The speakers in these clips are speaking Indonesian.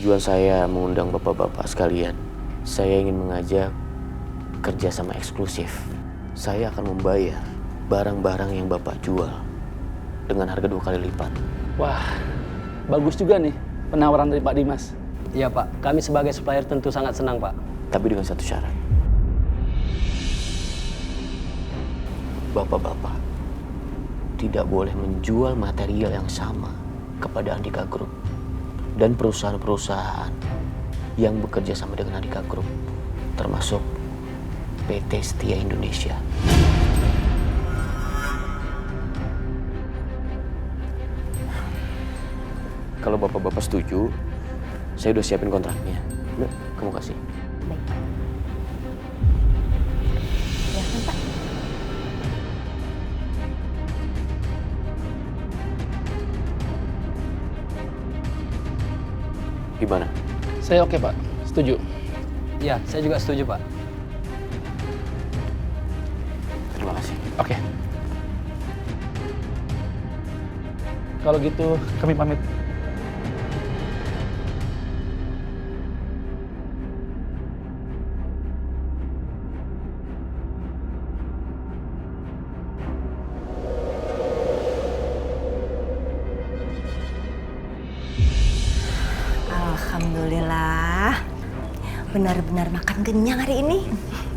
Tujuan saya mengundang bapak-bapak sekalian, saya ingin mengajak kerjasama eksklusif. Saya akan membayar barang-barang yang bapak jual dengan harga 2 kali lipat. Wah, bagus juga nih penawaran dari Pak Dimas. Iya Pak, kami sebagai supplier tentu sangat senang Pak. Tapi dengan satu syarat. Bapak-bapak tidak boleh menjual material yang sama kepada Andika Group dan perusahaan-perusahaan yang bekerja sama dengan Andika Group, termasuk PT Setia Indonesia. Kalau bapak-bapak setuju, saya udah siapin kontraknya. Yuk, kamu kasih. Baik, Pak. Ya kan, Pak? Gimana? Saya oke Pak, setuju. Iya, saya juga setuju Pak. Terima kasih. Oke. Kalau gitu kami pamit. Alhamdulillah, benar-benar makan kenyang hari ini.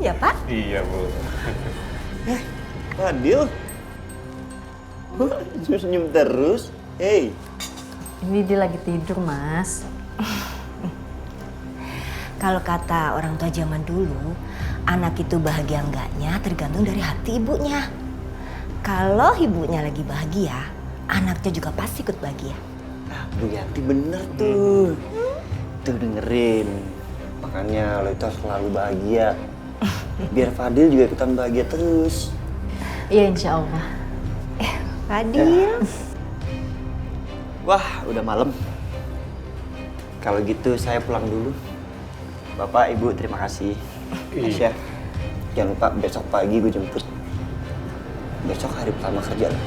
Ya Pak? Iya, Bu. Fadil? Senyum terus? Hey. Ini dia lagi tidur, Mas. Kalau kata orang tua zaman dulu, anak itu bahagia enggaknya tergantung dari hati ibunya. Kalau ibunya lagi bahagia, anaknya juga pasti ikut bahagia. Nah, Bu Yanti bener tuh. Tuh dengerin. Makanya lo itu harus selalu bahagia. Biar Fadil juga ikutan bahagia terus. Iya, insya Allah. Fadil. Wah, udah malam. Kalau gitu saya pulang dulu. Bapak, Ibu, terima kasih. Aisyah, jangan lupa besok pagi gue jemput. Besok hari pertama kerja lo.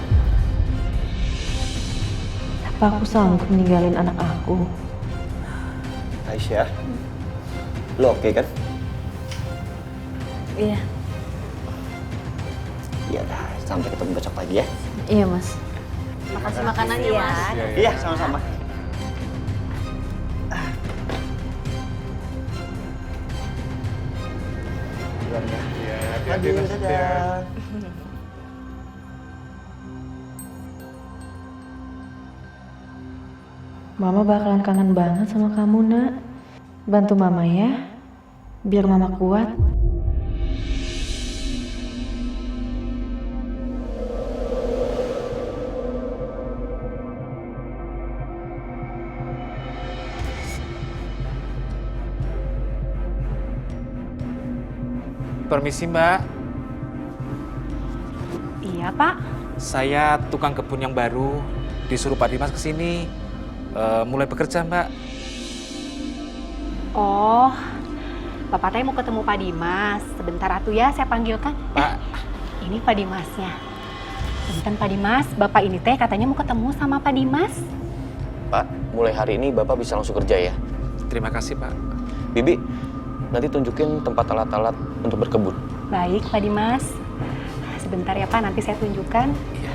Apa aku sanggup meninggalin anak aku? Aisyah, lo oke kan? Iya. Iya dah, sampai ketemu besok pagi ya. Iya, Mas. Makasih makanannya, Ya. Mas. Iya, sama-sama. Duluan ya. Iya, hati-hati. Dadah. Mama bakalan kangen banget sama kamu, Nak. Bantu Mama ya, biar Mama kuat. Permisi Mbak, Iya, Pak. saya tukang kebun yang baru, disuruh Pak Dimas kesini, mulai bekerja Mbak. Oh, Bapak teh mau ketemu Pak Dimas. Sebentar atuh ya, saya panggilkan. Pak, Ini Pak Dimasnya. Punten Pak Dimas, Bapak ini teh katanya mau ketemu sama Pak Dimas. Pak, mulai hari ini Bapak bisa langsung kerja ya. terima kasih Pak. Bibi, nanti tunjukin tempat alat-alat untuk berkebun. Baik, Pak Dimas. Sebentar ya Pak, nanti saya tunjukkan. Iya.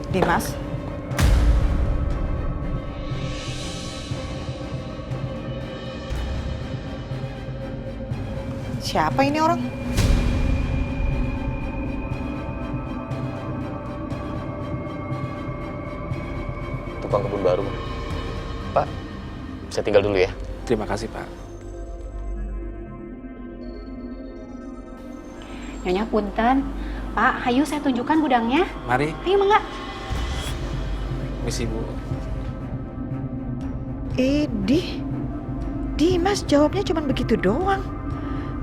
Dimas, siapa ini orang? Tukang kebun baru. Pak, saya tinggal dulu ya. Terima kasih Pak. Nyonya punten. Pak, hayu saya tunjukkan gudangnya. Mari, Ayo, Mangga. misi Bu. Dimas jawabnya cuma begitu doang.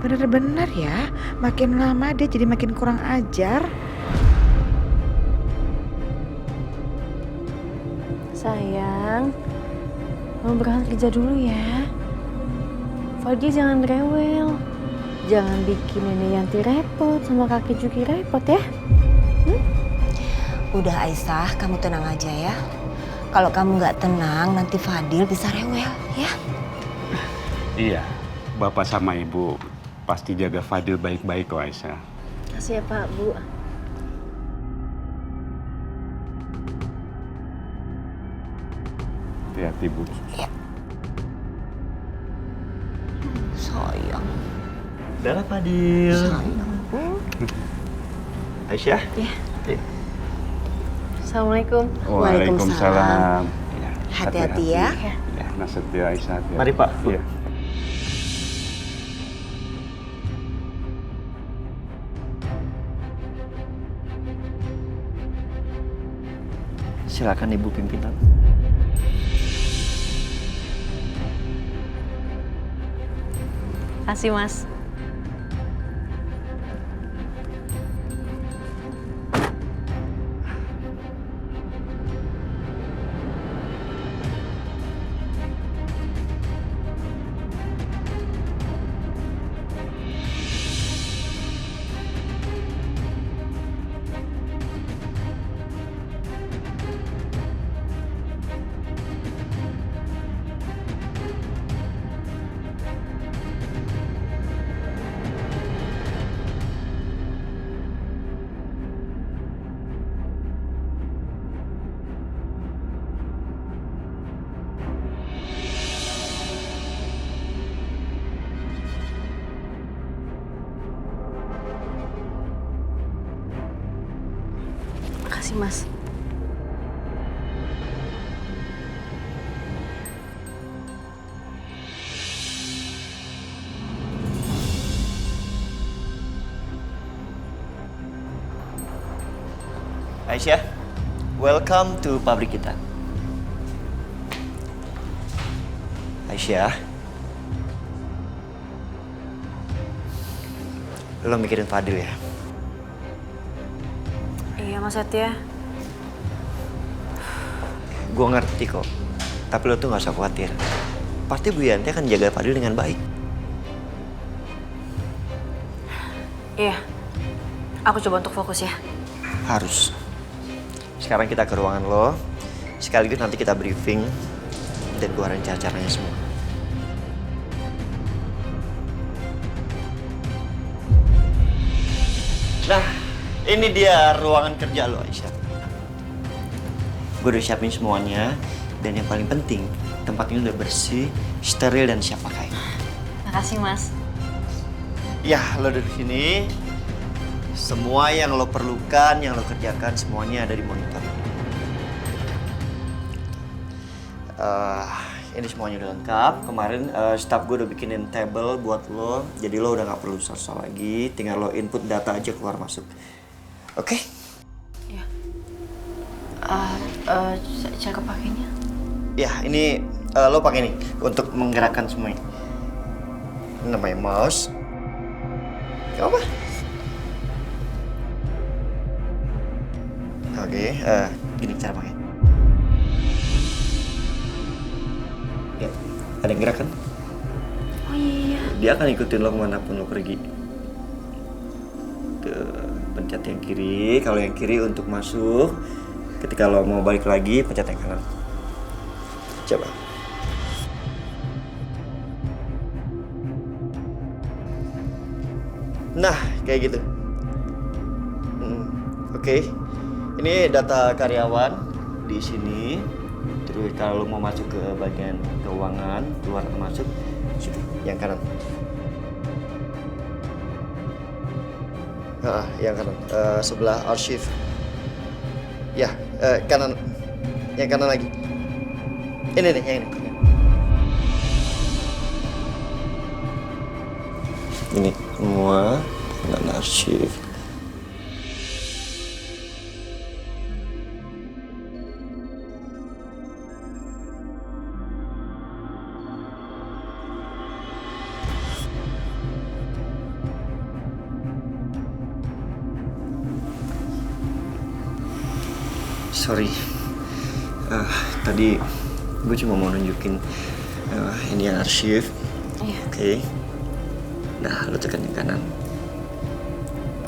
Bener-bener ya, makin lama dia jadi makin kurang ajar. Sayang, Mama berangkat kerja dulu ya. Fadil jangan rewel. Jangan bikin Nenek Yanti repot sama kakek Juki repot ya. Udah Aisyah, kamu tenang aja ya. Kalau kamu nggak tenang, nanti Fadil bisa rewel, ya? Iya, Bapak sama Ibu pasti jaga Fadil baik-baik kok, Aisyah. Kasih ya Pak, Bu. Hati-hati, Bu. Ya. Sayang. Udah Fadil. Sayang, Bu. Aisyah? Ya. Ayo. Assalamualaikum. Waalaikumsalam. Ya, Hati-hati ya. Ya, Nasution Aisyah. Hati-hati. Mari, Pak. Iya. Silakan Ibu pimpinan. Kasih Mas. Makasih Mas. Aisyah, welcome to pabrik kita. Aisyah, lo mikirin Fadil ya? Iya Mas Satya. Gue ngerti kok, tapi lo tuh gak usah khawatir. Pasti Bu Yanti akan jaga Fadil dengan baik. Iya. Aku coba untuk fokus ya. Harus. Sekarang kita ke ruangan lo, sekaligus nanti kita briefing dan gue rencana caranya semua. Nah, ini dia ruangan kerja lo, Aisyah. Gue udah siapin semuanya, dan yang paling penting, tempat ini udah bersih, steril, dan siap pakai. Makasih Mas. Ya, lo dari sini. Semua yang lo perlukan, yang lo kerjakan, semuanya ada di monitor. Ini semuanya udah lengkap. Kemarin staff gue udah bikinin table buat lo, jadi lo udah nggak perlu susah lagi. Tinggal lo input data aja keluar masuk. Oke? Iya. Cara pakainya? Ya, ini lo pakai nih untuk menggerakkan semuanya. Ini namanya mouse. Gak apa? Oke, gini cara pakai. Ya, ada yang gerak kan? Oh iya. Dia akan ikutin lo kemanapun lo pergi. Tuh, pencet yang kiri. Kalau yang kiri untuk masuk. Ketika lo mau balik lagi, pencet yang kanan. Coba. Nah, kayak gitu. Oke. Ini data karyawan di sini. Terus kalau lo mau masuk ke bagian keuangan, keluar atau masuk, situ, yang kanan. Yang kanan, sebelah arsip. Ya, kanan, yang kanan lagi. Ini nih, yang ini. Ini semua kanan arsip. Sorry, tadi gue cuma mau nunjukin ini yang arsip. Iya. Oke. Nah, lo tekan yang kanan.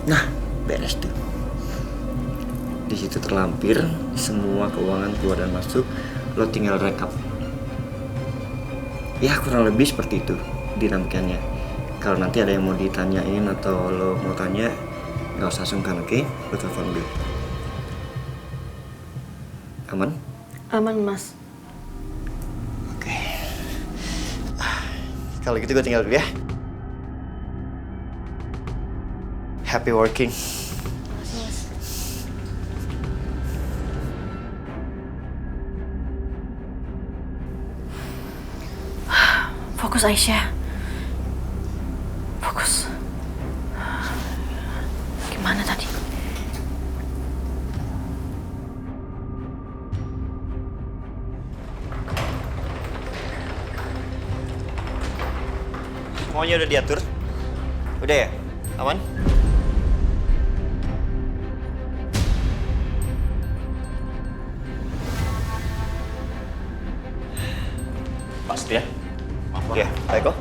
Nah, beres tuh. Di situ terlampir semua keuangan keluar dan masuk. lo tinggal rekap. Ya kurang lebih seperti itu dinamikanya. Kalau nanti ada yang mau ditanyain atau lo mau tanya, nggak usah sungkan, oke? Lo telepon gue. Aman? Aman, Mas. Oke. Kalau gitu gue tinggal dulu ya. Happy working. Fokus, Aisyah. Fokus. Gimana tadi? Semuanya udah diatur? Udah ya? Aman? Pak Setia? Maaf, Pak. Ya, baik kok.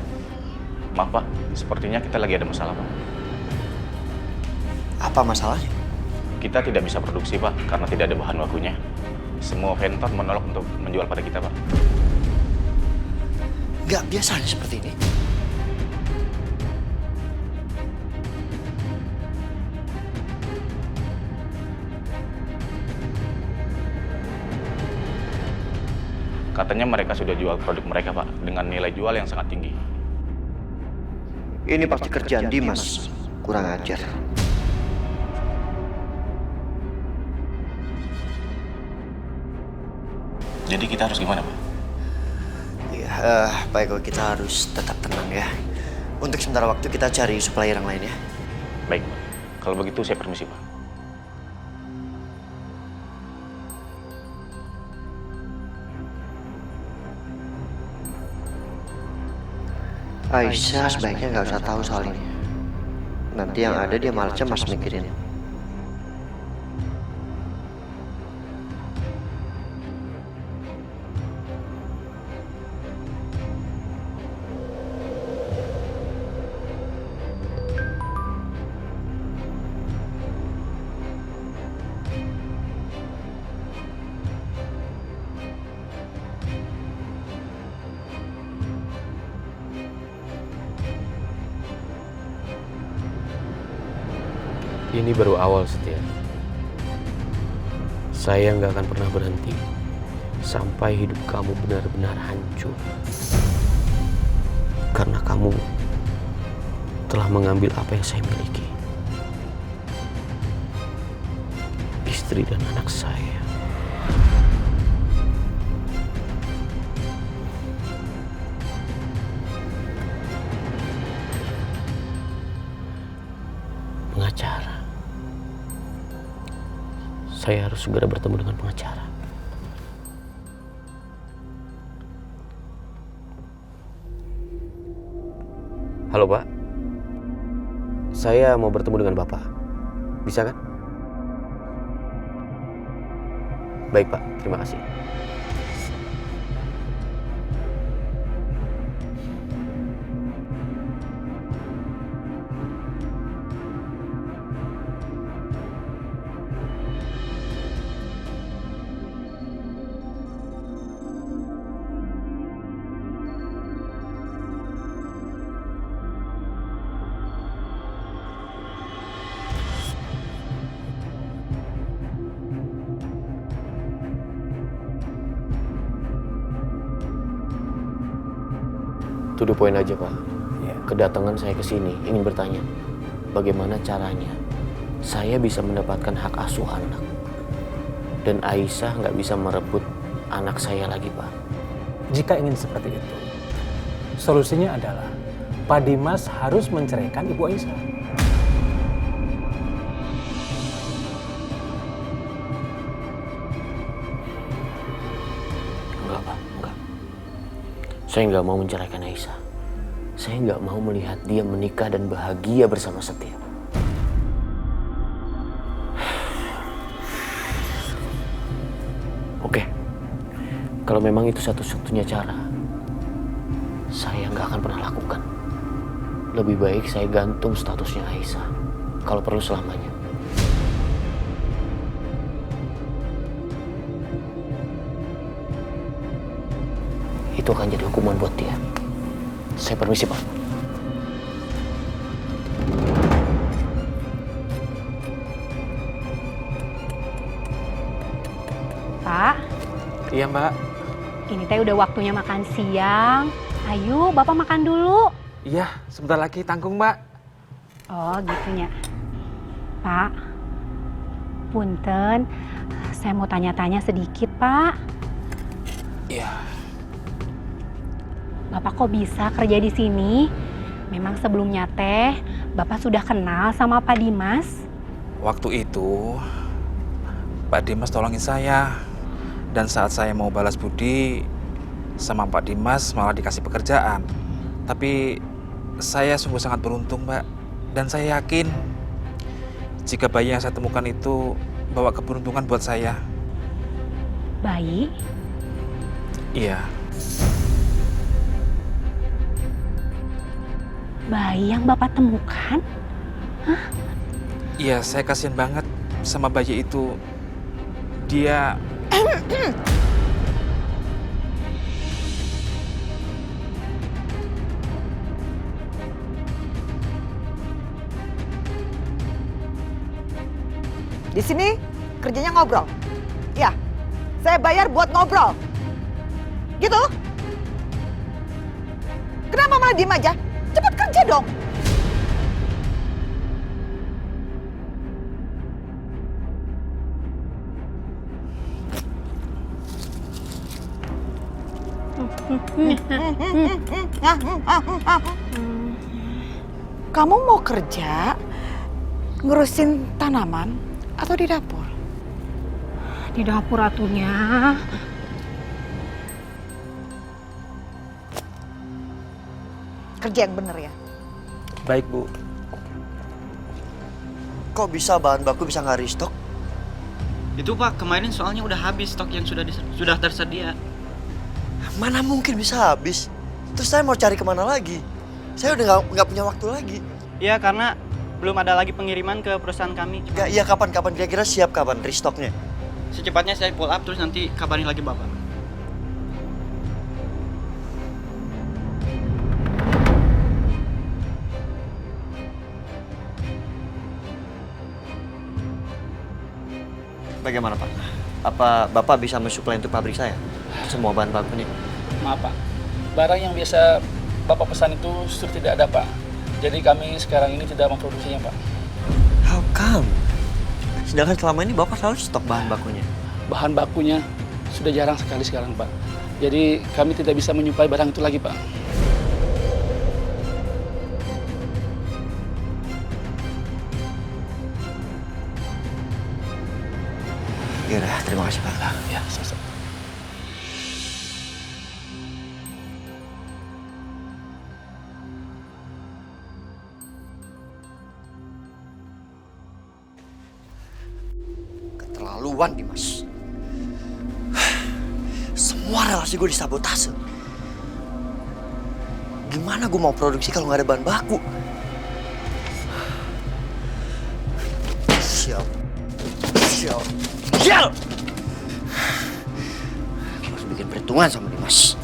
Maaf, Pak. Sepertinya kita lagi ada masalah, Pak. Apa masalahnya? Kita tidak bisa produksi, Pak, karena tidak ada bahan bakunya. Semua vendor menolak untuk menjual pada kita, Pak. Nggak biasanya seperti ini. Katanya mereka sudah jual produk mereka, Pak, dengan nilai jual yang sangat tinggi. Ini pasti kerjaan Dimas. Kurang ajar. Jadi kita harus gimana, Pak? Ya, baik kok, kita harus tetap tenang ya. Untuk sementara waktu kita cari supplier yang lain ya. Baik, Pak. Kalau begitu saya permisi, Pak. Aisyah sebaiknya nggak usah tahu soal ini. Nanti yang ada dia malah cemas mikirin. Ini baru awal, Setia. Saya nggak akan pernah berhenti sampai hidup kamu benar-benar hancur. Karena kamu telah mengambil apa yang saya miliki. Istri dan anak saya. Pengacara. Saya harus segera bertemu dengan pengacara. Halo, Pak. Saya mau bertemu dengan Bapak. Bisa kan? Baik, Pak. Terima kasih. To the point aja, Pak. Kedatangan saya ke sini ingin bertanya, bagaimana caranya saya bisa mendapatkan hak asuh anak dan Aisyah nggak bisa merebut anak saya lagi, Pak. Jika ingin seperti itu, solusinya adalah Pak Dimas harus menceraikan Ibu Aisyah. Enggak, Pak. Enggak. Saya nggak mau menceraikan Aisyah. Saya nggak mau melihat dia menikah dan bahagia bersama Setia. Oke, kalau memang itu satu-satunya cara, saya nggak akan pernah lakukan. Lebih baik saya gantung statusnya Aisyah, kalau perlu selamanya. itu akan jadi hukuman buat dia. Saya permisi, Pak. Pak, Iya, Mbak. ini teh udah waktunya makan siang. Ayo, Bapak makan dulu. Iya, sebentar lagi tanggung, Mbak. Oh, gitunya. Pak, punten, saya mau tanya-tanya sedikit, Pak. Iya. Bapak kok bisa kerja di sini? Memang sebelumnya teh, Bapak sudah kenal sama Pak Dimas? Waktu itu, Pak Dimas tolongin saya. Dan saat saya mau balas budi, sama Pak Dimas malah dikasih pekerjaan. Tapi saya sungguh sangat beruntung, Mbak. Dan saya yakin jika bayi yang saya temukan itu bawa keberuntungan buat saya. Bayi? Iya. Bayi yang Bapak temukan? Hah? Iya, saya kasihan banget sama bayi itu. Dia... Di sini kerjanya ngobrol. Ya, saya bayar buat ngobrol. Gitu? Kenapa malah diem aja? Cepat kerja dong. Kamu mau kerja ngurusin tanaman atau di dapur? Di dapur atunya. Kerja yang bener ya. Baik, Bu. Kok bisa bahan baku bisa nggak restock? Itu Pak, kemarin soalnya udah habis stok yang sudah tersedia. Mana mungkin bisa habis? Terus saya mau cari kemana lagi? Saya udah nggak punya waktu lagi. Iya, karena belum ada lagi pengiriman ke perusahaan kami. Iya, kapan kira-kira siap kapan restocknya? Secepatnya saya pull up terus nanti kabarin lagi Bapak. Bagaimana Pak? Apa Bapak bisa mensuplai untuk pabrik saya? Semua bahan bakunya. Maaf Pak, barang yang biasa Bapak pesan itu sudah tidak ada Pak. Jadi kami sekarang ini tidak memproduksinya Pak. How come? Sedangkan selama ini Bapak selalu stok bahan bakunya. Bahan bakunya sudah jarang sekali sekarang Pak. Jadi kami tidak bisa menyuplai barang itu lagi Pak. Yaudah, terima kasih Pak. Ya, sama-sama. Keterlaluan Dimas. Semua relasi gue disabotase. Gimana gue mau produksi kalau nggak ada bahan baku? Sial. Gue harus bikin perhitungan sama Dimas.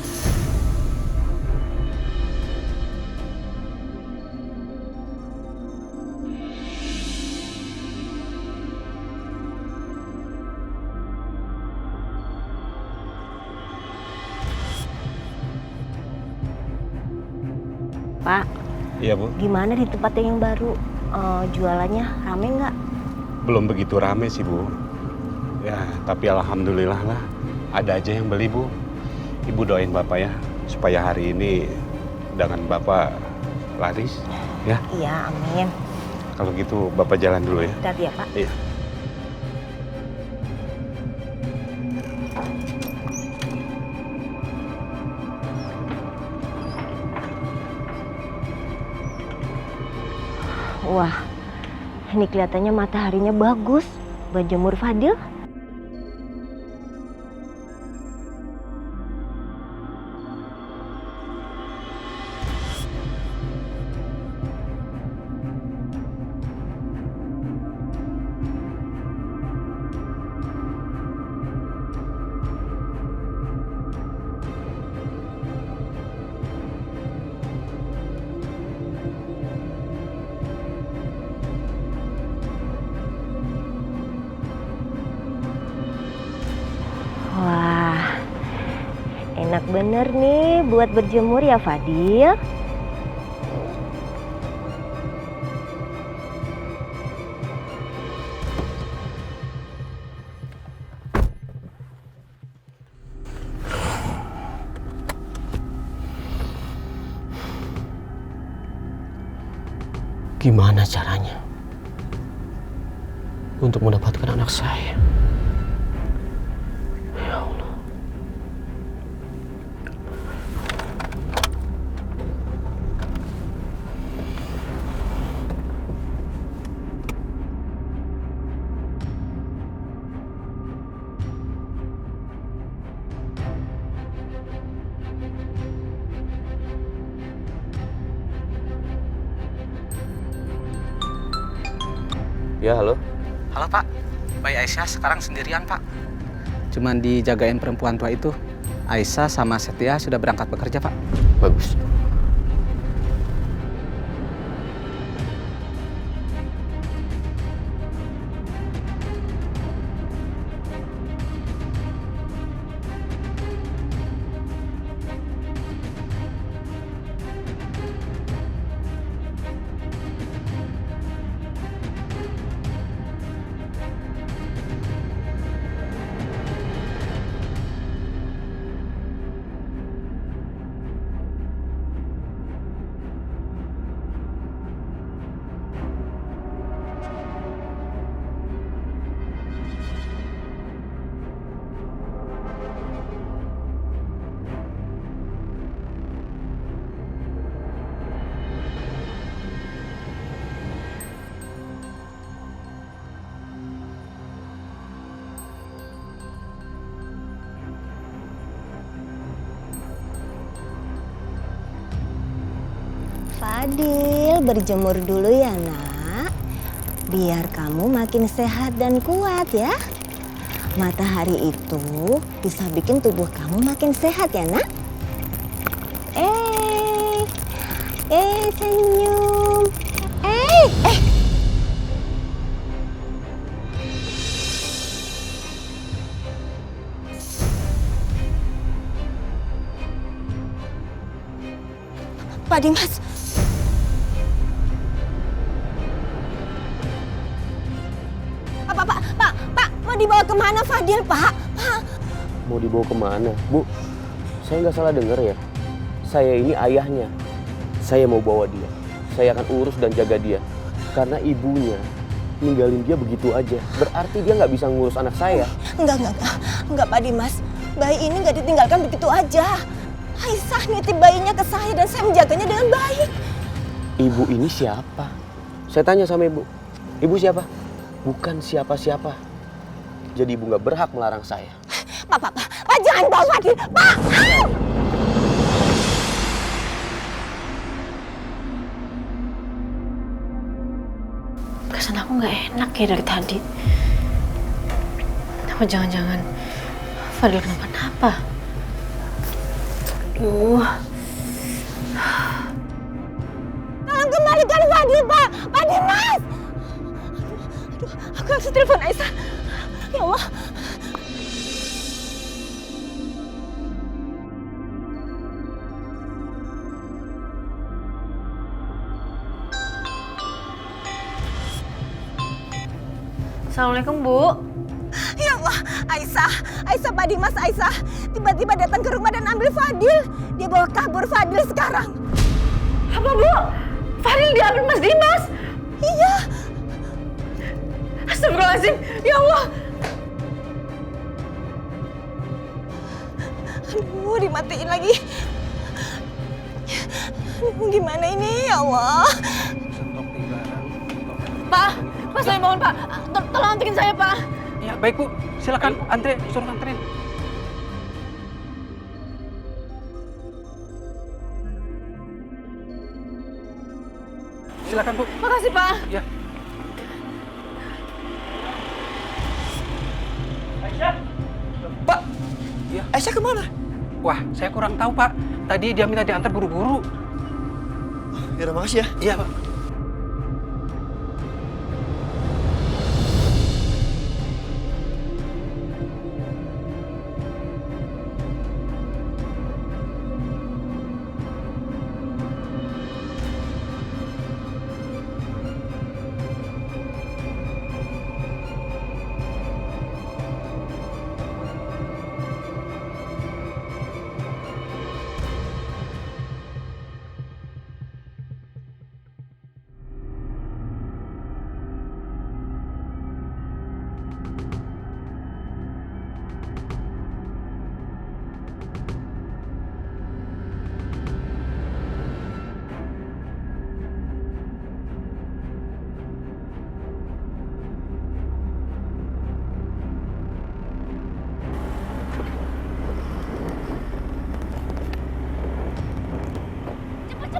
Pak, Iya, Bu. gimana di tempat yang baru? Jualannya rame nggak? Belum begitu rame sih, Bu. Ya, tapi alhamdulillah lah. Ada aja yang beli, Bu. Ibu doain Bapak ya, supaya hari ini dagangan Bapak laris, ya. Iya, amin. Kalau gitu Bapak jalan dulu ya. Hati-hati ya, Pak. Iya. Wah, ini kelihatannya mataharinya bagus buat jemur Fadil. bener nih buat berjemur ya Fadil. Gimana caranya untuk mendapatkan anak saya? Ya Allah. Ya, halo. Halo Pak, Bayi Aisyah sekarang sendirian Pak. Cuman dijagain perempuan tua itu. Aisyah sama Setia sudah berangkat bekerja Pak. Bagus. Fadil, berjemur dulu ya nak. Biar kamu makin sehat dan kuat ya. Matahari itu bisa bikin tubuh kamu makin sehat ya nak. Senyum. Pak Dimas. Pak, mau dibawa kemana Fadil, Pak? Mau dibawa kemana? Bu, saya nggak salah dengar ya. Saya ini ayahnya. Saya mau bawa dia. Saya akan urus dan jaga dia. Karena ibunya ninggalin dia begitu aja. Berarti dia nggak bisa ngurus anak saya. Enggak Pak Dimas. Bayi ini nggak ditinggalkan begitu aja. Aisyah nitip bayinya ke saya dan saya menjaganya dengan baik. Ibu ini siapa? Saya tanya sama ibu. Ibu siapa? Bukan siapa-siapa. Jadi ibu nggak berhak melarang saya. Pak, jangan bawa Fadil, Pak! Perasaan aku nggak enak ya dari tadi. Apa jangan-jangan Fadil kenapa-napa? Tolong kembalikan Fadil, Pak! Pak Dimas! Aku harus telepon Aisyah. Ya Allah. Assalamualaikum Bu. Ya Allah, Aisyah Pak Dimas, Aisyah tiba-tiba datang ke rumah dan ambil Fadil. Dia bawa kabur Fadil sekarang. Apa Bu? Fadil diambil Mas Dimas? Iya. Astagfirullahaladzim, ya Allah. Aduh, dimatiin lagi. Aduh, gimana ini ya Allah. Pak, saya mohon Pak, tolong anterin saya Pak. Ya baik Bu, silakan antre, suruh anterin. Silakan Bu. Makasih Pak. Ya. Aisyah? Pak. Ya. Aisyah kemana? Wah, saya kurang tahu Pak. Tadi dia minta diantar buru-buru. Ya udah, makasih ya. Iya Pak.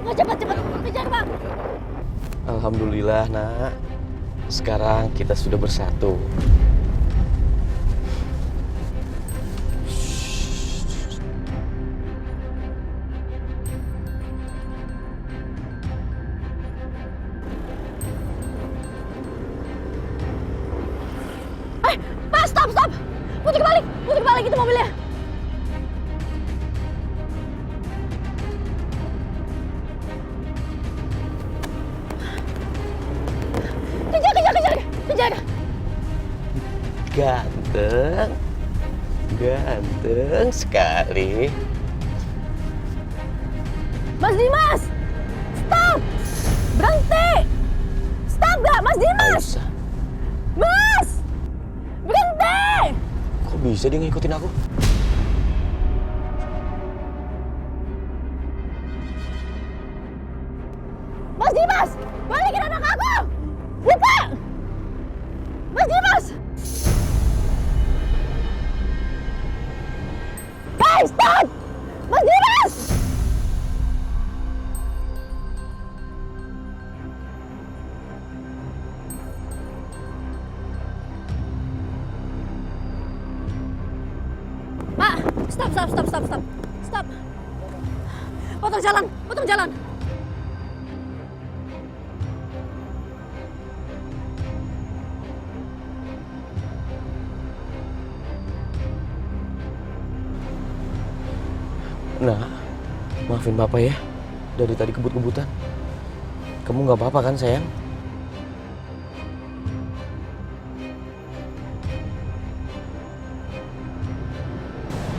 Pak, cepat, kejar Pak. Alhamdulillah nak, sekarang kita sudah bersatu. Pak, stop. Putar balik itu mobilnya. Kejar. Ganteng sekali. Mas Dimas, stop, berhenti. Stop gak, Mas Dimas? Aisyah, Mas, berhenti. kok bisa dia ngikutin aku? Mas Dimas, balikin anak aku. Lupa. Mas Dimas. Hey, stop. Mas Dimas. Pak, stop. Potong jalan. Nah, maafin Papa ya, dari tadi kebut-kebutan. Kamu nggak apa-apa kan sayang?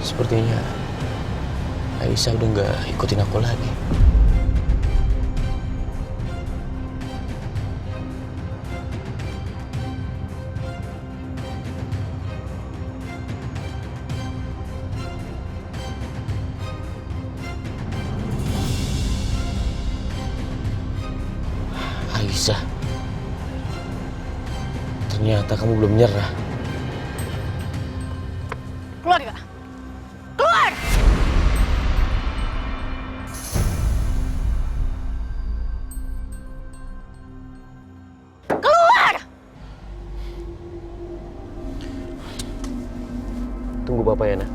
Sepertinya Aisyah udah nggak ikutin aku lagi. Aisyah, ternyata kamu belum nyerah. Keluar gak? Keluar! Keluar! Tunggu Bapak ya, Nak.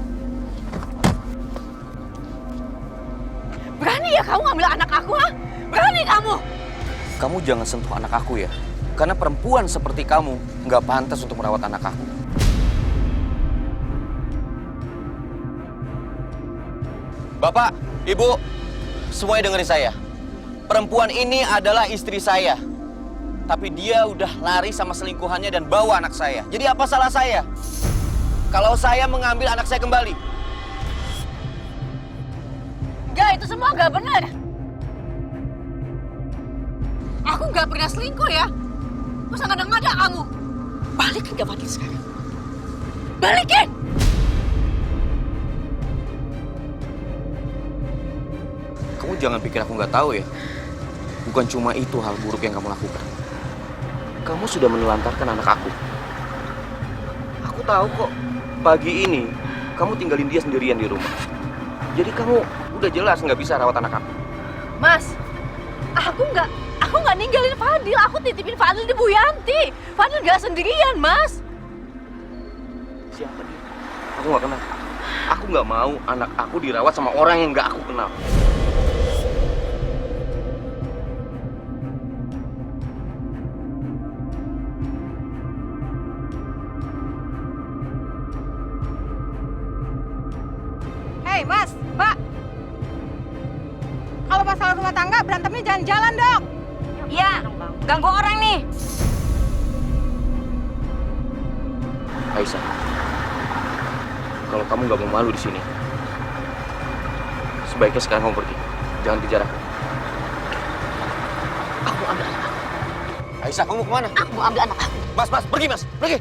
Berani ya kamu ngambil anak aku, ha? Berani kamu? Kamu jangan sentuh anak aku ya. Karena perempuan seperti kamu nggak pantas untuk merawat anak aku. Bapak, Ibu, semuanya dengerin saya. Perempuan ini adalah istri saya. Tapi dia udah lari sama selingkuhannya dan bawa anak saya. Jadi apa salah saya? Kalau saya mengambil anak saya kembali. Gak, itu semua gak benar. Aku gak pernah selingkuh ya. Masa ngada-ngada kamu? Balikin gak Fadil sekarang? Balikin! Kamu jangan pikir aku nggak tahu ya. Bukan cuma itu hal buruk yang kamu lakukan. Kamu sudah menelantarkan anak aku. Aku tahu kok. Pagi ini kamu tinggalin dia sendirian di rumah. Jadi kamu udah jelas nggak bisa rawat anak aku. Mas, aku nggak ninggalin Fadil. Aku titipin Fadil di Bu Yanti. Fadil nggak sendirian, Mas. Siapa dia? Aku nggak kenal. Aku nggak mau anak aku dirawat sama orang yang nggak aku kenal. Hei mas, mbak. Kalau masalah rumah tangga berantemnya jangan jalan dong. Iya, ganggu orang nih. Aisyah, kalau kamu nggak mau malu di sini, sebaiknya sekarang kamu pergi. Jangan kejar aku. Aku ambil anak aku. Aisyah, kamu kemana? Aku mau ambil anak aku. Mas, pergi mas, pergi.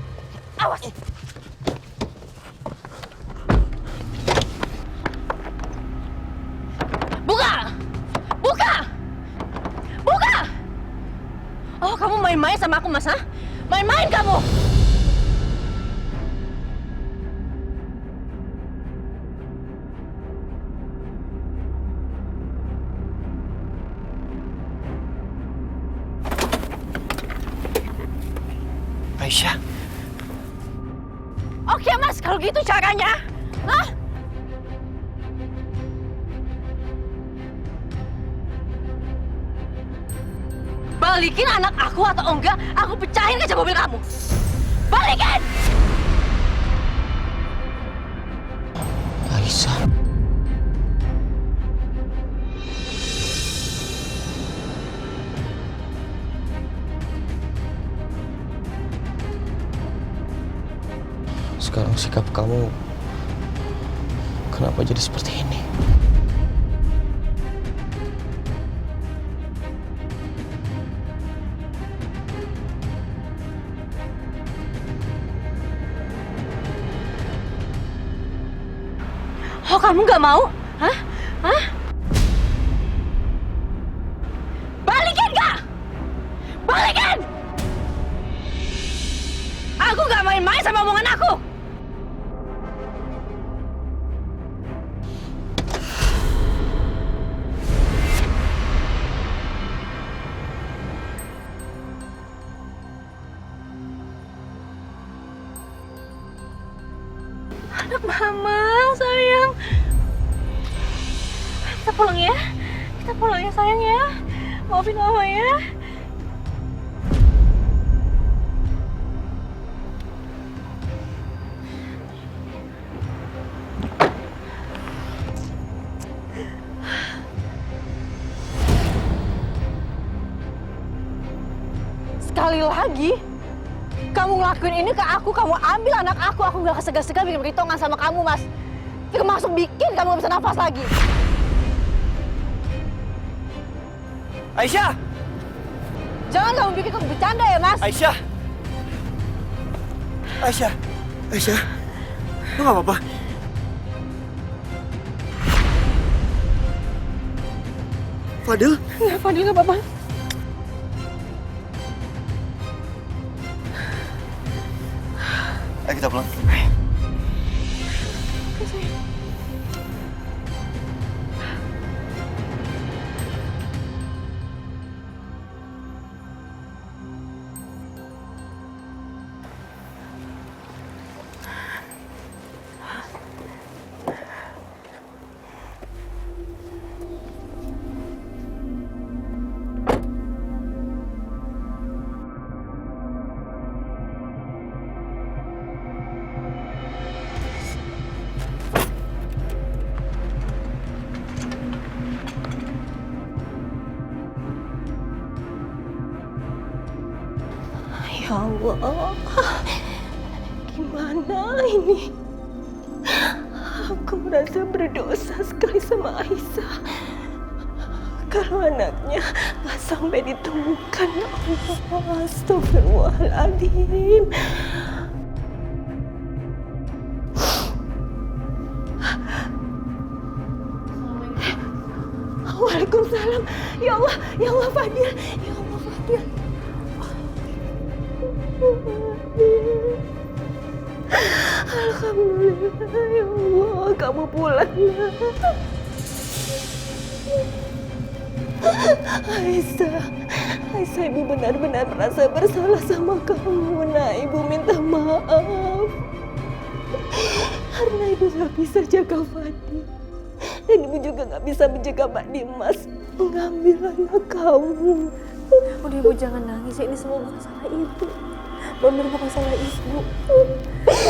Awas. Buka! Oh, kamu main-main sama aku, Mas, ha? Main-main kamu! Aisyah. Oke Mas, kalau gitu caranya. Hah? Balikin anak aku atau enggak, aku pecahin kaca mobil kamu. Balikin! Aisyah. Sekarang sikap kamu kenapa jadi seperti ini? Oh, kamu nggak mau? Hah? Hah? Balikin nggak? Balikin! Aku nggak main-main sama omongan aku. Anak mama, sayang. Kita pulang ya. Kita pulang ya, sayang ya. Maafin mama ya. Sekali lagi kamu ngelakuin ini ke aku, kamu ambil anak aku gak segan-segan bikin perhitungan sama kamu, Mas. Termasuk bikin kamu gak bisa nafas lagi. Aisyah! Jangan kamu bikin kamu bercanda ya, Mas. Aisyah! Aisyah! Aisyah! Lu gak apa-apa? Fadil? Ya, Fadil gak apa-apa. Ayo kita pulang. Ya Allah, gimana ini? Aku merasa berdosa sekali sama Aisyah. Kalau anaknya nggak sampai ditemukan, ya Allah, astagfirullahaladzim. Waalaikumsalam. Ya Allah Fadil, ya Allah Fadil. Alhamdulillah, ya Allah, kamu pulang. Aisyah, ibu benar-benar merasa bersalah sama kamu. Nah, ibu minta maaf. Karena ibu gak bisa jaga Fadil. Dan ibu juga gak bisa menjaga Pak Dimas mengambil anak kamu. Udah ibu jangan nangis, ini semua bukan salah ibu. Bener bukan salah ibu.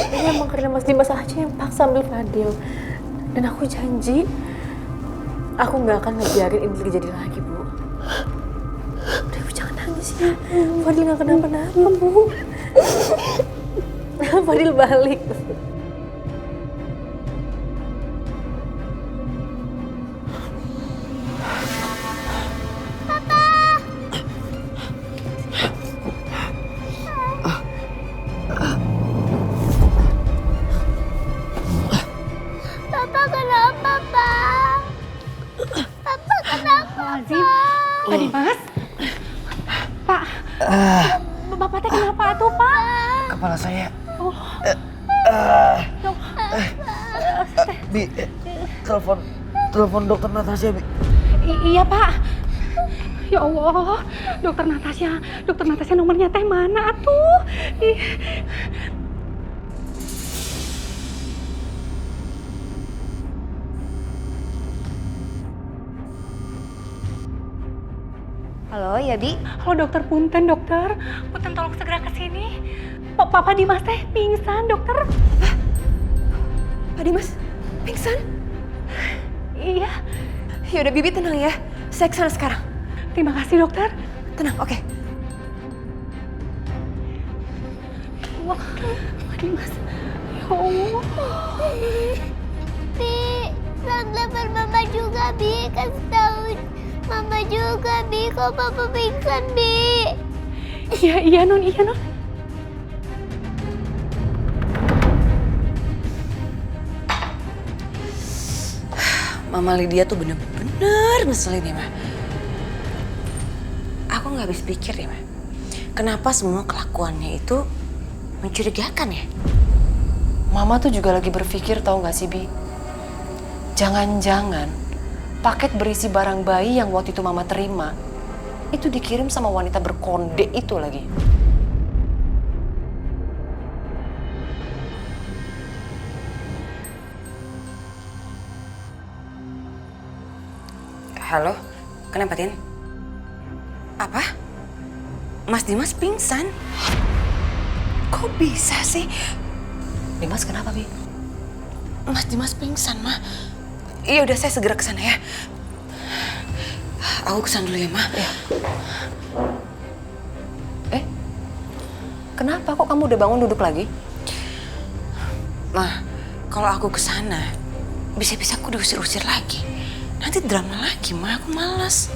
Ini emang karena Mas Dimas aja yang paksa ambil Fadil. Dan aku janji, aku nggak akan ngebiarin ini terjadi lagi, Bu. Udah ibu jangan nangis ya. Fadil nggak kenapa-napa, Bu. Fadil balik. Pak Dimas? Pak, Bapak teh kenapa tuh, Pak? Kepala saya. Oh. Bi, telepon dokter Natasha, Bi. Iya, Pak. Ya Allah, dokter Natasha nomornya teh mana atuh? Ih. Halo, ya Bi? Halo dokter, punten dokter. Punten tolong segera ke sini. Papa Dimas teh pingsan, dokter. Pak Dimas, pingsan? Iya. Ya udah Bibi tenang ya. Saya kesana sekarang. Terima kasih dokter. Tenang, oke. Wah, Pak Dimas. Ya Allah. Bi, telepon Mama juga, Bi. Kasih tahu Mama juga, Bi. Kok Papa pingsan, Bi? Iya, Non. Mama Lydia tuh bener-bener ngeselin ya, Ma. Aku nggak habis pikir ya, Ma. Kenapa semua kelakuannya itu mencurigakan ya? Mama tuh juga lagi berpikir, tahu nggak sih, Bi? Jangan-jangan paket berisi barang bayi yang waktu itu Mama terima itu dikirim sama wanita berkonde itu lagi. Halo, kenapa, Tin? Apa? Mas Dimas pingsan? Kok bisa sih? Dimas kenapa, Bi? Mas Dimas pingsan, Ma. Iya udah, saya segera ke sana ya. Aku kesana dulu ya, Ma. Ya. Kenapa? Kok kamu udah bangun duduk lagi? Ma, kalau aku kesana, bisa-bisa aku diusir-usir lagi. Nanti drama lagi, Ma. Aku malas.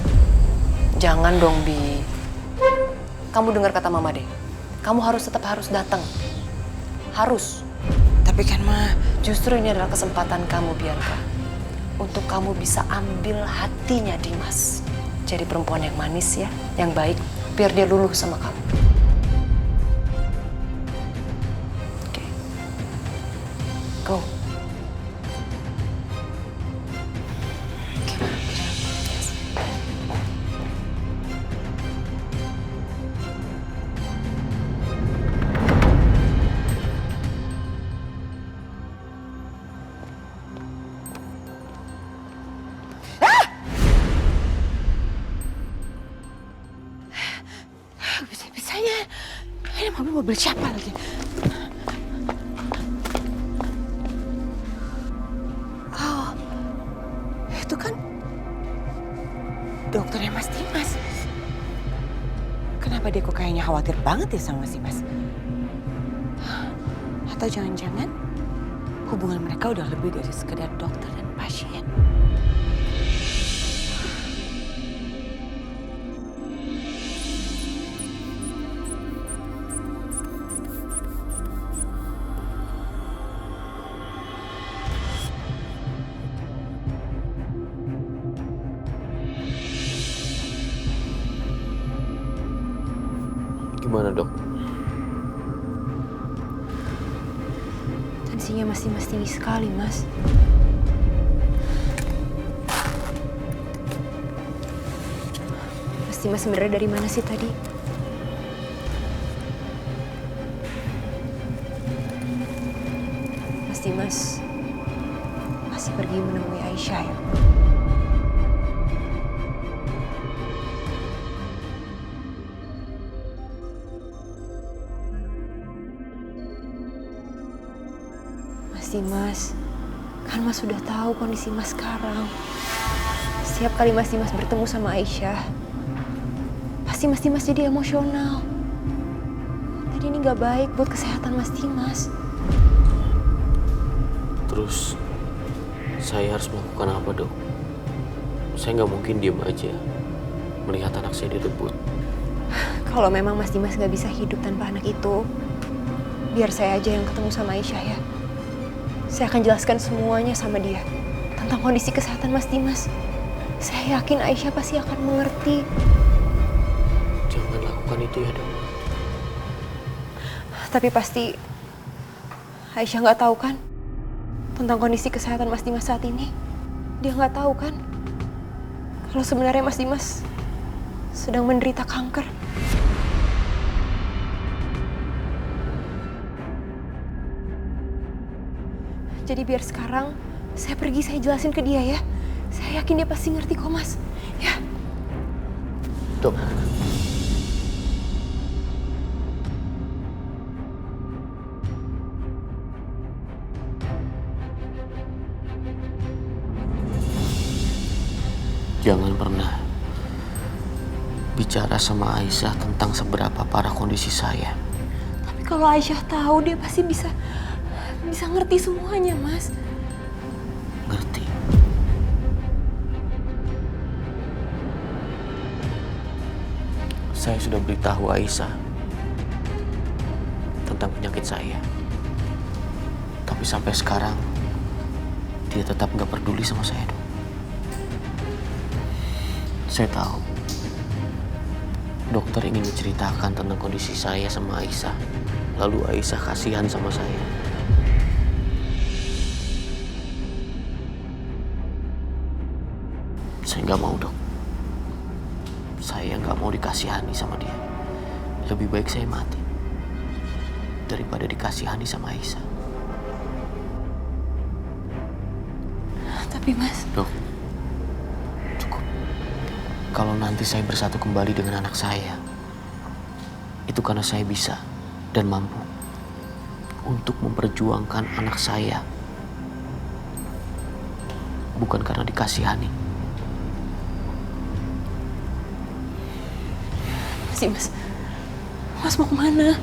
Jangan dong, Bi. Kamu dengar kata Mama deh. Kamu tetap harus datang. Harus. Tapi kan, Ma, justru ini adalah kesempatan kamu, Bianca. Untuk kamu bisa ambil hatinya Dimas. Jadi perempuan yang manis ya, yang baik. Biar dia luluh sama kamu. Oke. Go. Bisa-bisanya. Ini mobil siapa lagi? Oh, itu kan dokternya Mas Dimas. Kenapa dia kok kayaknya khawatir banget ya sama Mas Dimas? Atau jangan-jangan hubungan mereka udah lebih dari sekedar dokter dan pasien? Gimana, Dok? Tensinya masih tinggi sekali, Mas. Mas Dimas sebenarnya dari mana sih tadi? Mas Dimas masih pergi menemui Aisyah ya? Mas, kan Mas sudah tahu kondisi Mas sekarang. Setiap kali Mas Dimas bertemu sama Aisyah, pasti Mas Dimas jadi emosional. Tadi ini gak baik buat kesehatan Mas Dimas. Terus saya harus melakukan apa, Dok? Saya nggak mungkin diem aja melihat anak saya direbut. Kalau memang Mas Dimas gak bisa hidup tanpa anak itu, biar saya aja yang ketemu sama Aisyah ya. Saya akan jelaskan semuanya sama dia tentang kondisi kesehatan Mas Dimas. Saya yakin Aisyah pasti akan mengerti. Jangan lakukan itu ya, Dok. Tapi pasti Aisyah nggak tahu kan tentang kondisi kesehatan Mas Dimas saat ini. Dia nggak tahu kan kalau sebenarnya Mas Dimas sedang menderita kanker. Jadi biar sekarang saya pergi, saya jelasin ke dia ya. Saya yakin dia pasti ngerti kok, Mas. Ya. Dok. Jangan pernah bicara sama Aisyah tentang seberapa parah kondisi saya. Tapi kalau Aisyah tahu, dia pasti bisa ngerti semuanya, Mas. Ngerti. Saya sudah beritahu Aisyah tentang penyakit saya. Tapi sampai sekarang dia tetap nggak peduli sama saya, Dok. Saya tahu dokter ingin menceritakan tentang kondisi saya sama Aisyah. Lalu Aisyah kasihan sama saya. Saya nggak mau, Dok. Saya nggak mau dikasihani sama dia. Lebih baik saya mati daripada dikasihani sama Aisyah. Tapi Mas... Dok, cukup. Kalau nanti saya bersatu kembali dengan anak saya, itu karena saya bisa dan mampu untuk memperjuangkan anak saya. Bukan karena dikasihani. Mas, Mas mau kemana?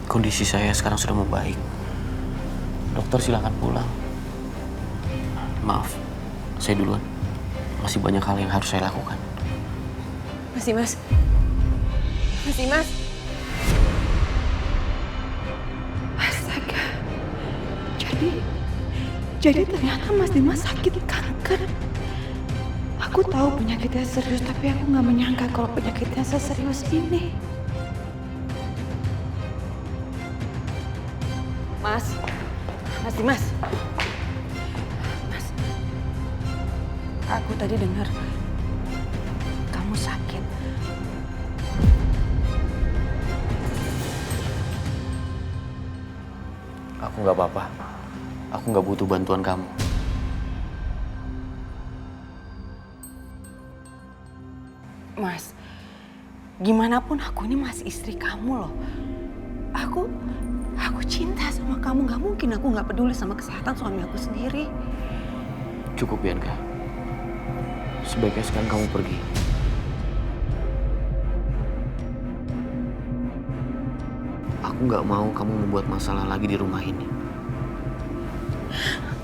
Kondisi saya sekarang sudah membaik. Dokter silakan pulang. Maaf, saya duluan. Masih banyak hal yang harus saya lakukan. Mas. Astaga. Jadi ternyata Mas Dimas sakit kanker. Aku tahu penyakitnya serius, tapi aku nggak menyangka kalau penyakitnya seserius ini. Mas Dimas. Mas, aku tadi dengar kamu sakit. Aku nggak apa-apa. Aku nggak butuh bantuan kamu. Mas, gimana pun aku ini masih istri kamu loh. Aku cinta sama kamu. Gak mungkin aku gak peduli sama kesehatan suami aku sendiri. Cukup, Bianca. Sebaiknya sekarang kamu pergi. Aku nggak mau kamu membuat masalah lagi di rumah ini.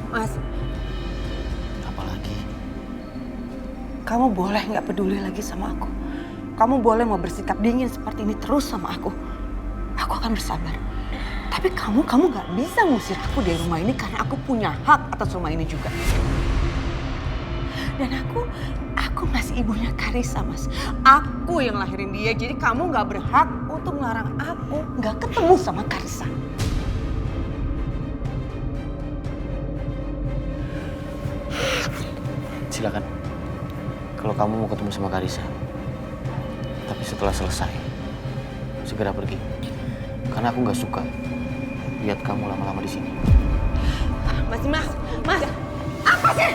Mas. Apalagi? Kamu boleh gak peduli lagi sama aku. Kamu boleh mau bersikap dingin seperti ini terus sama aku. Aku akan bersabar. Tapi kamu gak bisa ngusir aku dari rumah ini karena aku punya hak atas rumah ini juga. Dan aku masih ibunya Karissa, Mas. Aku yang lahirin dia, jadi kamu gak berhak untuk melarang aku gak ketemu sama Karissa. Silakan. Kalau kamu mau ketemu sama Karissa. Tapi setelah selesai, segera pergi. Karena aku nggak suka lihat kamu lama-lama di sini. Mas. Apa sih?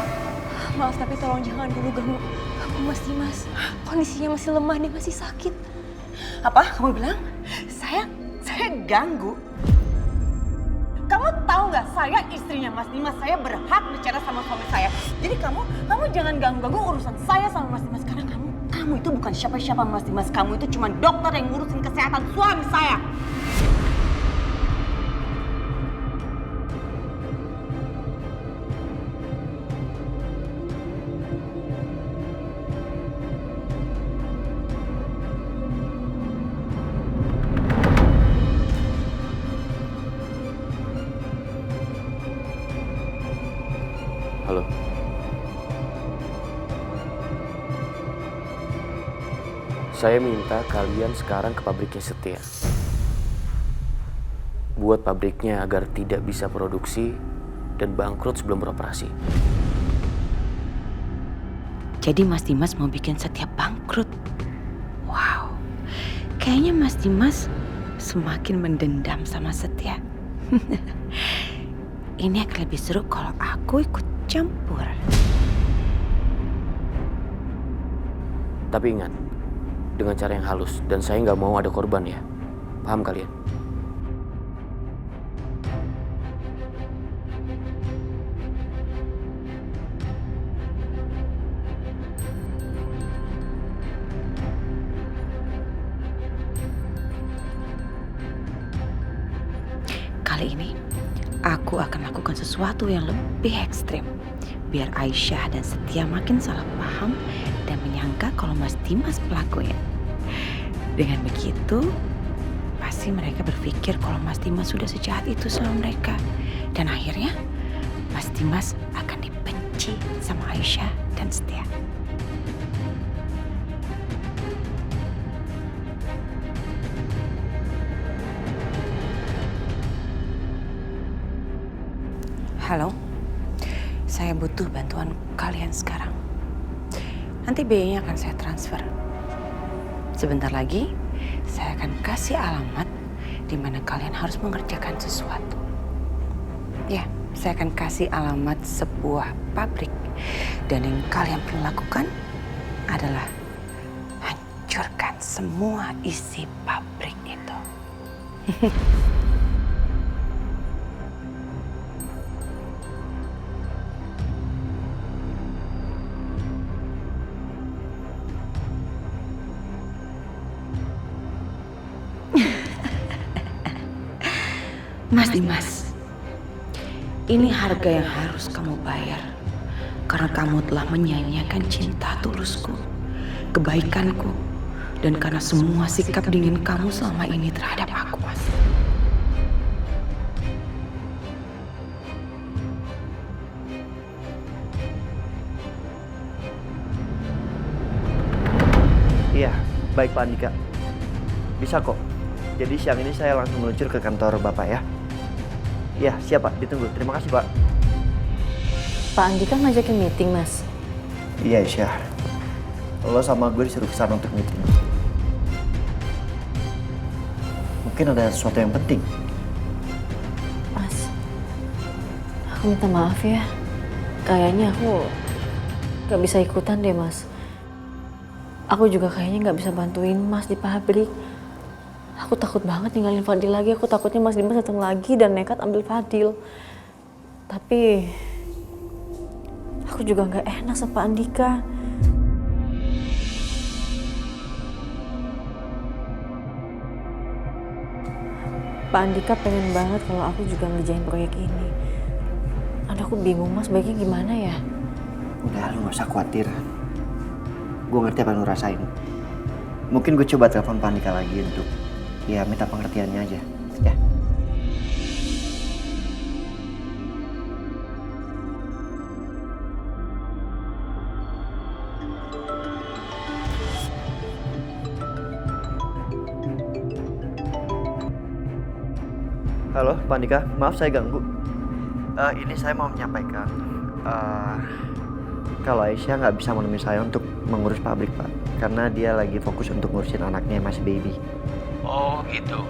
Maaf, tapi tolong jangan dulu ganggu aku, Mas. Kondisinya masih lemah, dia masih sakit. Apa? Kamu bilang saya ganggu? Kamu tahu nggak, saya istrinya Mas Dimas, saya berhak bicara sama suami saya. Jadi kamu jangan ganggu urusan saya sama Mas Dimas, karena kamu itu bukan siapa-siapa Mas Dimas. Kamu itu cuma dokter yang ngurusin kesehatan suami saya. Halo. Saya minta kalian sekarang ke pabriknya Setia. Buat membuat pabriknya agar tidak bisa produksi dan bangkrut sebelum beroperasi. Jadi Mas Dimas mau bikin Setia bangkrut. Wow, kayaknya Mas Dimas semakin mendendam sama Setia. Ini akan lebih seru kalau aku ikut campur. Tapi ingat, dengan cara yang halus, dan saya nggak mau ada korban ya. Paham kalian? Kali ini, aku akan lakukan sesuatu yang lebih ekstrim. Biar Aisyah dan Setia makin salah paham dan menyangka kalau Mas Dimas pelakunya. Dengan begitu, pasti mereka berpikir kalau Mas Dimas sudah sejahat itu sama mereka. Dan akhirnya, Mas Dimas akan dibenci sama Aisyah dan Setia. Halo, saya butuh bantuan kalian sekarang. Nanti biayanya akan saya transfer. Sebentar lagi, saya akan kasih alamat di mana kalian harus mengerjakan sesuatu. Ya, saya akan kasih alamat sebuah pabrik. Dan yang kalian perlu lakukan adalah hancurkan semua isi pabrik itu. Mas Dimas, ini harga yang harus kamu bayar karena kamu telah menyanyiakan cinta tulusku, kebaikanku, dan karena semua sikap dingin kamu selama ini terhadap aku, Mas. Iya, baik Pak Andika. Bisa kok. Jadi siang ini saya langsung meluncur ke kantor Bapak ya. Iya, siap Pak. Ditunggu. Terima kasih Pak. Pak Andika ngajakin meeting, Mas. Iya, Aisyah. Lo sama gue disuruh kesana untuk meeting. Mungkin ada sesuatu yang penting. Mas, aku minta maaf ya. Kayaknya aku gak bisa ikutan deh, Mas. Aku juga kayaknya gak bisa bantuin Mas di pabrik. Aku takut banget ninggalin Fadil lagi. Aku takutnya Mas Dimas datang lagi dan nekat ambil Fadil. Tapi aku juga gak enak sama Pak Andika. Pak Andika pengen banget kalau aku juga ngerjain proyek ini. Aduh, aku bingung Mas, baiknya gimana ya? Udah, lu gak usah khawatir. Gue ngerti apa yang lu rasain. Mungkin gue coba telepon Pak Andika lagi untuk ya minta pengertiannya aja. Ya. Halo, Pak Andika. Maaf saya ganggu. Ini saya mau menyampaikan kalau Aisyah nggak bisa menemui saya untuk mengurus pabrik, Pak. Karena dia lagi fokus untuk ngurusin anaknya yang masih baby. Oh gitu.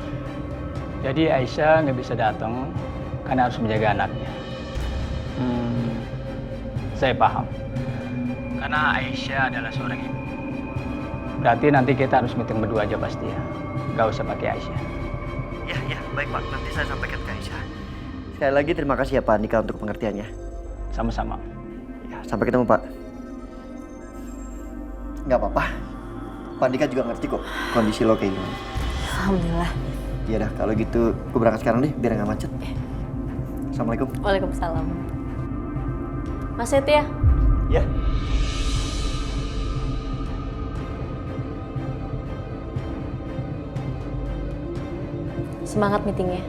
Jadi Aisyah nggak bisa datang karena harus menjaga anaknya. Saya paham. Karena Aisyah adalah seorang ibu. Berarti nanti kita harus meeting berdua aja pasti ya. Nggak usah pakai Aisyah. Ya, baik Pak. Nanti saya sampaikan ke Aisyah. Sekali lagi terima kasih ya Pak Andika untuk pengertiannya. Sama-sama. Ya, sampai ketemu Pak. Nggak apa-apa. Pak Andika juga ngerti kok kondisi lo kayak gimana. Alhamdulillah. Ya udah, kalau gitu gue berangkat sekarang deh biar nggak macet. Assalamualaikum. Waalaikumsalam. Mas Setia. Ya. Semangat meetingnya.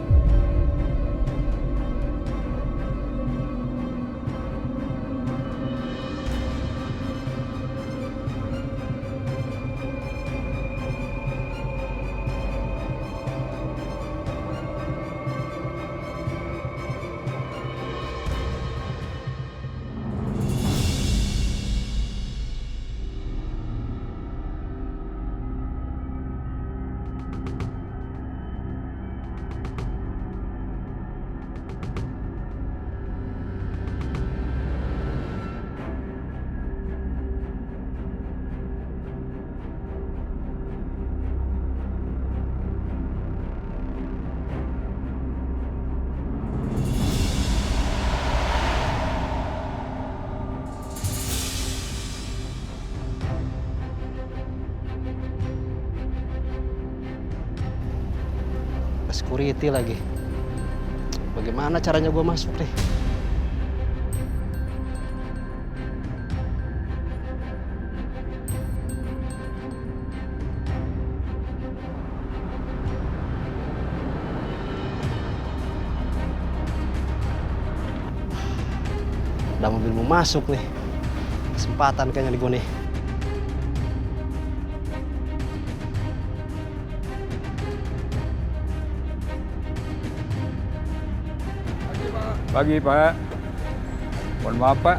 security lagi. Bagaimana caranya gue masuk nih? Ada mobil mau masuk nih. Kesempatan kayaknya nih gue nih. Pagi, Pak. Mohon maaf, Pak.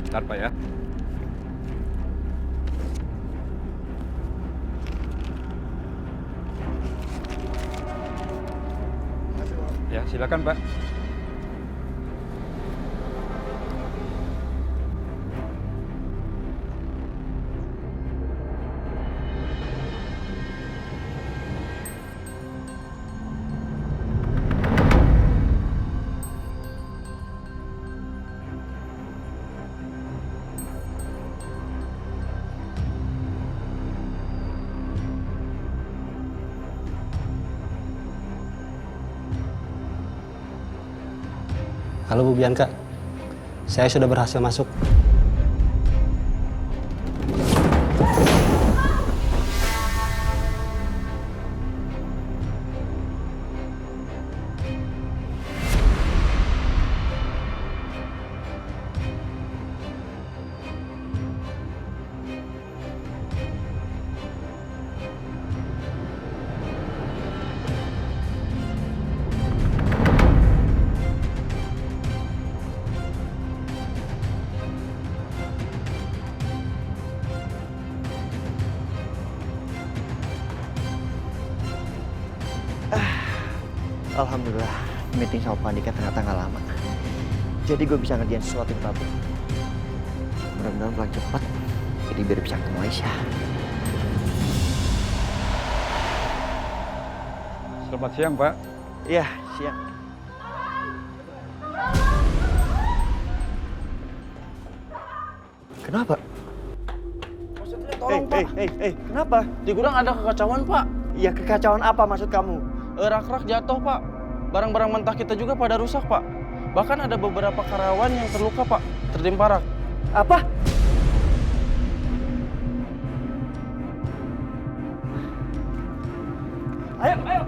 Bentar, Pak ya. Ya, silakan, Pak. Halo Bu Bianca, saya sudah berhasil masuk. Alhamdulillah, meeting sama Pak Andika ternyata nggak lama. Jadi gue bisa ngerjain sesuatu di pabrik. Mudah-mudahan pulang cepat, jadi biar bisa ketemu Aisyah. Selamat siang, Pak. Iya, siang. Kenapa? Tolong, Pak. Kenapa? Di gudang ada kekacauan, Pak. Iya, kekacauan apa maksud kamu? Rak-rak jatuh, Pak. Barang-barang mentah kita juga pada rusak, Pak. Bahkan ada beberapa karyawan yang terluka, Pak. Tertimpa rak. Apa? Ayo, ayo.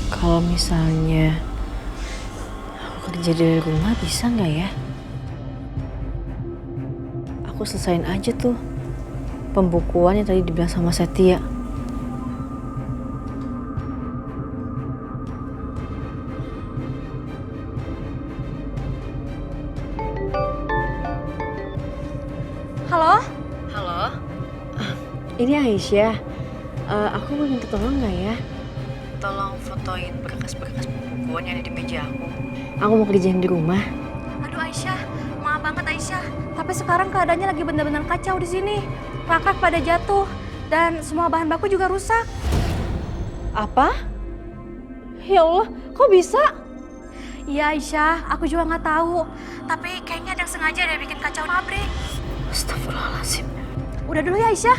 Kalau misalnya aku kerja dari rumah bisa nggak ya? Aku selesain aja tuh pembukuan yang tadi dibilang sama Setia. Halo? Halo? Ini Aisyah. Aku mau minta tolong nggak ya? Tolong fotoin berkas-berkas pembukuan yang ada di meja aku. Aku mau kerjain di rumah. Aduh Aisyah, maaf banget Aisyah. Tapi sekarang keadaannya lagi benar-benar kacau di sini. Rak-rak pada jatuh dan semua bahan baku juga rusak. Apa? Ya Allah, kok bisa? Iya Aisyah, aku juga nggak tahu. Tapi kayaknya ada yang sengaja deh bikin kacau pabrik. Astagfirullahaladzim. Udah dulu ya Aisyah.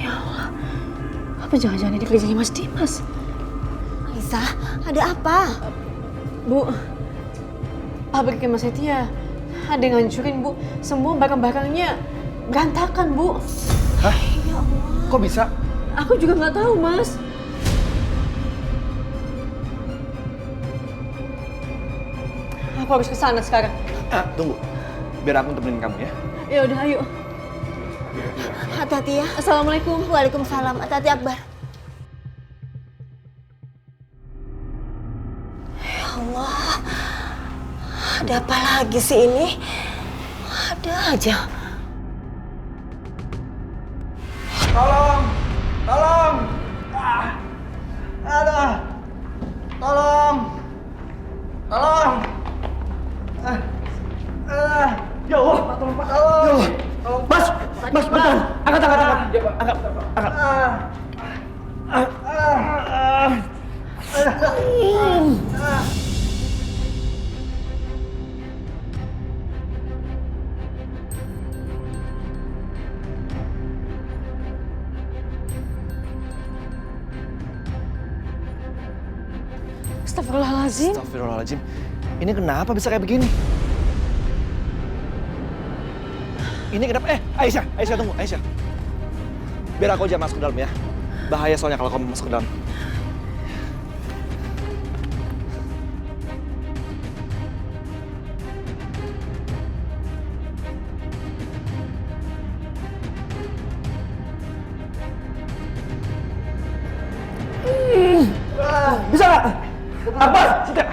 Ya Allah, apa jangan-jangan ini kerjanya Mas Dimas? Aisyah, ada apa? Bu, pabriknya Mas Setia ada yang ngancurin, Bu. Semua barang-barangnya berantakan, Bu. Hah? Ya Allah. Kok bisa? Aku juga nggak tahu, Mas. Aku harus ke sana sekarang. Tunggu. Biar aku temenin kamu ya. Ya udah, ayo. Hati-hati ya. Assalamualaikum. Waalaikumsalam. Hati-hati Akbar. Ya Allah. Ada apa lagi sih ini? Ada aja. Tolong! Tolong! Aduh! Tolong! Tolong! Ya Allah! Tolong, Pak! Tolong! Mas! Mas, bentar! Angkat! Angkat! Astagfirullahaladzim. Astagfirullahaladzim. Ini kenapa bisa kayak begini? Ini kenapa? Aisyah tunggu, Aisyah. Biar aku aja masuk ke dalam ya. Bahaya soalnya kalau kamu masuk ke dalam. Bisa nggak? Apa? Setia.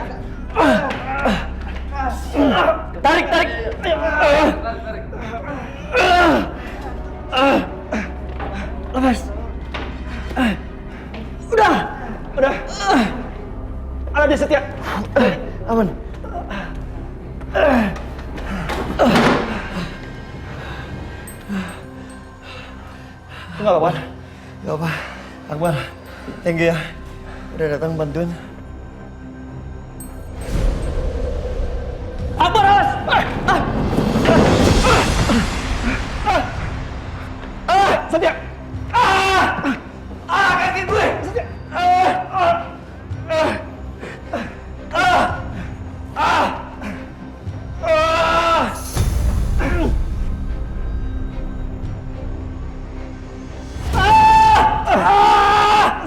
Tarik. Lepas. Udah. Ada di Setia. Aman. Enggak apa-apa. Enggak apa. Akbar, thank you ya. Udah datang bantuin. Akbar, awas! Setia! Kaki gue! Setia!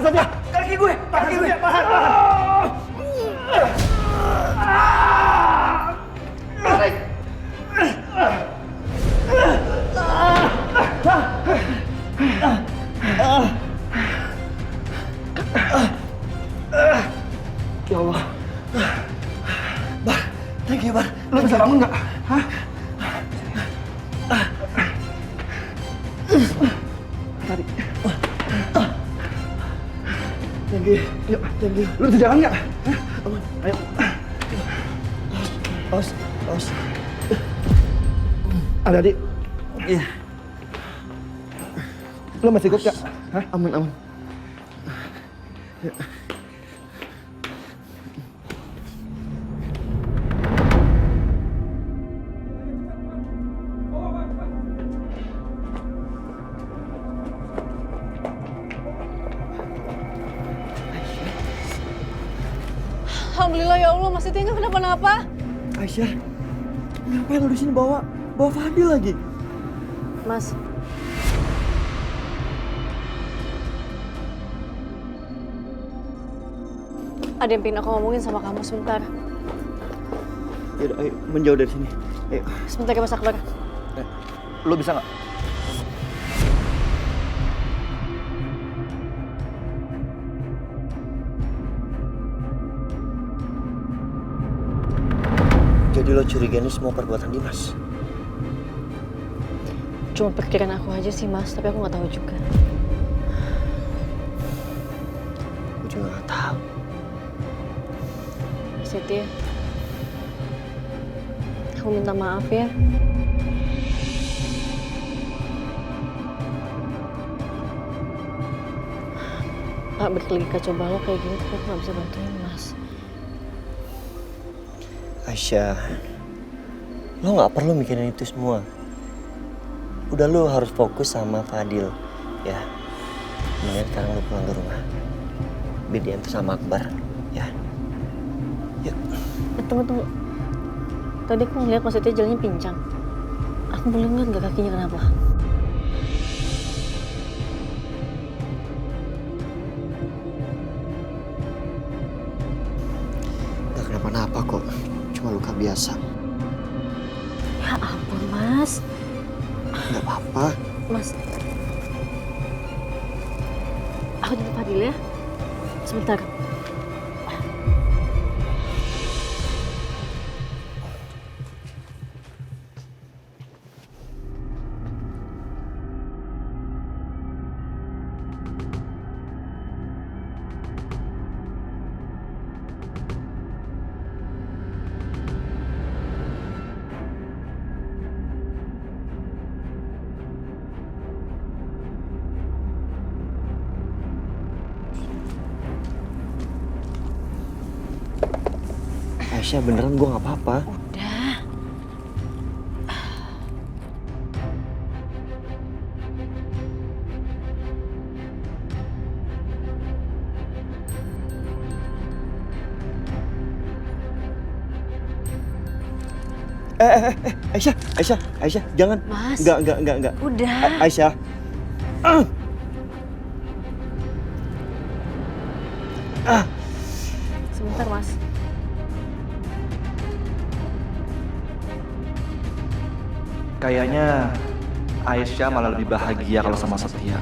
Setia! Kaki gue! Tahan! Tarik! Ya Allah. Bar, thank you Bar. Lu bisa bangun nggak? Hah? Tarik. Thank you. Yuk, thank you. Lu bisa jalan nggak? Hah? Aman. Ayo. Awas. Ada adik. Iya. Lu masih ikut nggak? Hah? Aman. Ya. Alhamdulillah ya Allah, Mas Setia nggak kenapa-napa. Aisyah, ngapain lu di sini bawa Fadil lagi? Mas, ada yang pengen aku ngomongin sama kamu sebentar. Yaudah, ayo menjauh dari sini. Ayo. Sebentar ya Mas Akbar. Lu bisa nggak? Jadi lo curiga ini semua perbuatan Dimas? Cuma pikiran aku aja sih Mas, tapi aku nggak tahu juga. Aku juga nggak tahu. Setia, aku minta maaf ya. Balik lagi kacau balau kayak gini, tapi aku nggak bisa bantuin Mas. Aisyah, lo nggak perlu mikirin itu semua. Udah lo harus fokus sama Fadil, ya. Mendingan sekarang lo pulang ke rumah. Biar dia tuh sama Akbar, ya. Yuk. Tunggu. Tadi aku ngeliat Mas Setia jalannya pincang. Aku boleh ngeliat nggak kakinya kenapa? Gak kenapa-napa kok. Cuma luka biasa. Ya ampun, Mas. Gak apa-apa. Mas, aku jemput Fadil ya. Sebentar. Aisyah, beneran gue gak apa-apa. Udah. Aisyah, jangan. Mas. Enggak. Udah. Aisyah. Sebentar, Mas. Kayaknya Aisyah malah lebih bahagia kalau sama Setia.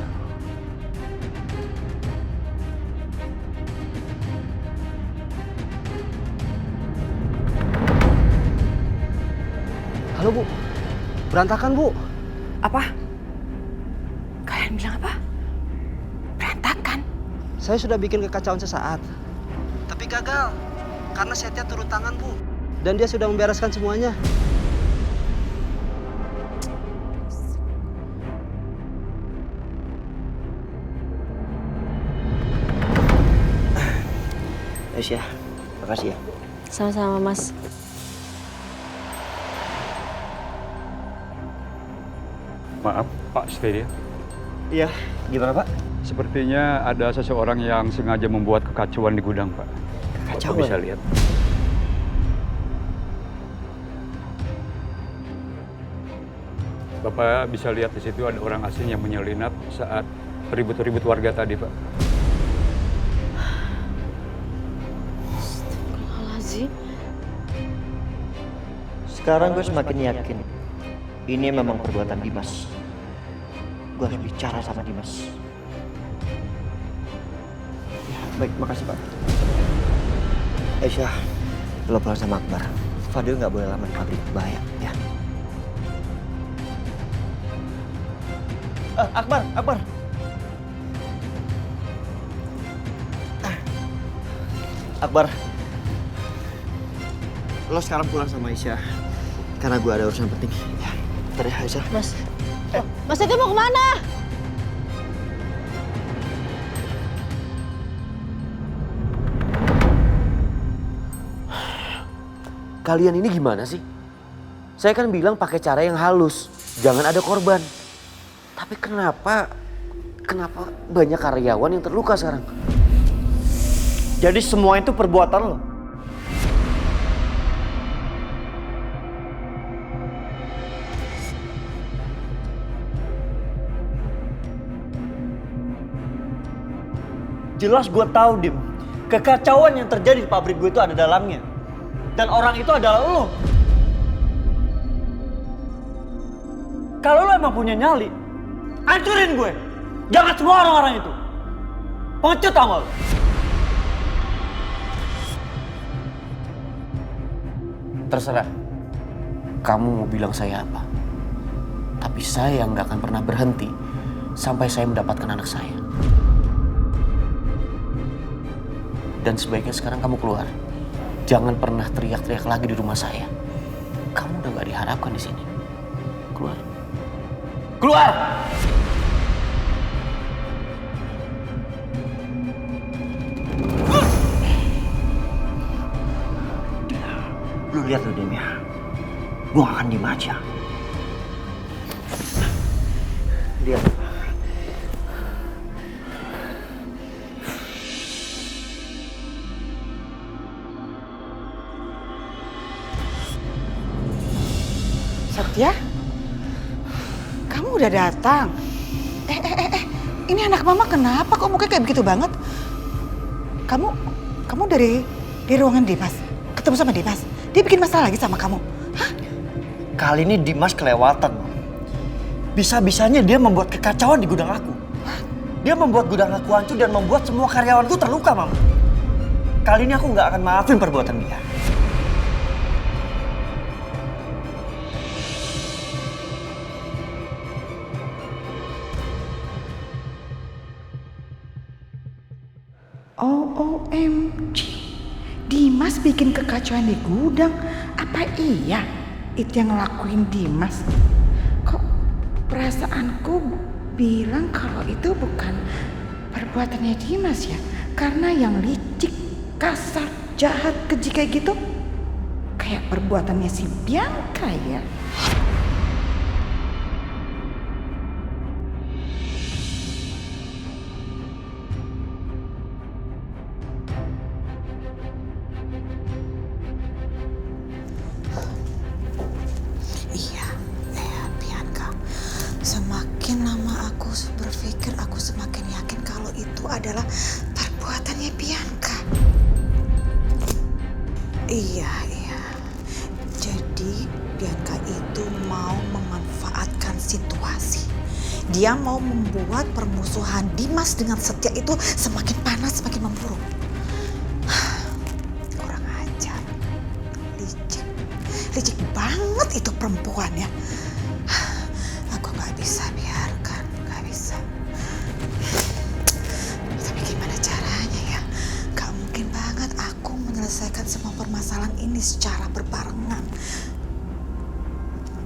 Halo Bu, berantakan Bu. Apa? Kalian bilang apa? Berantakan? Saya sudah bikin kekacauan sesaat. Tapi gagal, karena Setia turun tangan Bu. Dan dia sudah membereskan semuanya. Aisyah, makasih ya. Sama-sama, Mas. Maaf, Pak Setia. Iya, gimana Pak? Sepertinya ada seseorang yang sengaja membuat kekacauan di gudang, Pak. Kekacauan? Bapak bisa lihat. Bapak bisa lihat di situ ada orang asing yang menyelinap saat ribut-ribut warga tadi, Pak. Astagfirullahaladzim. Sekarang gue semakin yakin ini memang perbuatan Dimas. Gue harus bicara sama Dimas. Ya, baik, makasih Pak. Aisyah, lo pulang sama Akbar. Fadil nggak boleh lama di pabrik, bahaya ya. Akbar. Akbar, lo sekarang pulang sama Aisyah. Karena gue ada urusan penting. Ya, bentar ya Aisyah. Mas Setia mau kemana? Kalian ini gimana sih? Saya kan bilang pakai cara yang halus, jangan ada korban. Tapi kenapa banyak karyawan yang terluka sekarang? Jadi semua itu perbuatan lo? Jelas gue tahu, Dim. Kekacauan yang terjadi di pabrik gue itu ada dalamnya. Dan orang itu adalah lo. Kalau lo emang punya nyali, hancurin gue. Jangan semua orang-orang itu. Pengecut tau gak lo? Terserah. Kamu mau bilang saya apa. Tapi saya nggak akan pernah berhenti sampai saya mendapatkan anak saya. Dan sebaiknya sekarang kamu keluar. Jangan pernah teriak-teriak lagi di rumah saya. Kamu udah nggak diharapkan di sini. Keluar. Keluar! Lu lihat tuh, Dim ya. Gue gak akan diem aja. Lihat. Setia? Kamu udah datang? Ini anak mama kenapa kok mukanya kayak begitu banget? Kamu dari ruangan Dimas? Ketemu sama Dimas? Dia bikin masalah lagi sama kamu? Hah? Kali ini Dimas kelewatan. Bisa-bisanya dia membuat kekacauan di gudang aku. Dia membuat gudang aku hancur dan membuat semua karyawanku terluka, Mam. Kali ini aku nggak akan maafin perbuatan dia. OMG, Dimas bikin kekacauan di gudang. Apa iya itu yang ngelakuin Dimas? Kok perasaanku bilang kalau itu bukan perbuatannya Dimas ya? Karena yang licik, kasar, jahat, keji kayak gitu kayak perbuatannya si Bianca ya. adalah perbuatannya Bianca. Iya. Jadi Bianca itu mau memanfaatkan situasi. Dia mau membuat permusuhan Dimas dengan Setia itu semakin panas, semakin memburuk. Kurang ajar. Licik banget itu perempuan ya. Aku gak bisa biarkan, gak bisa. Tapi gimana caranya ya? Gak mungkin banget aku menyelesaikan semua permasalahan ini secara berbarengan.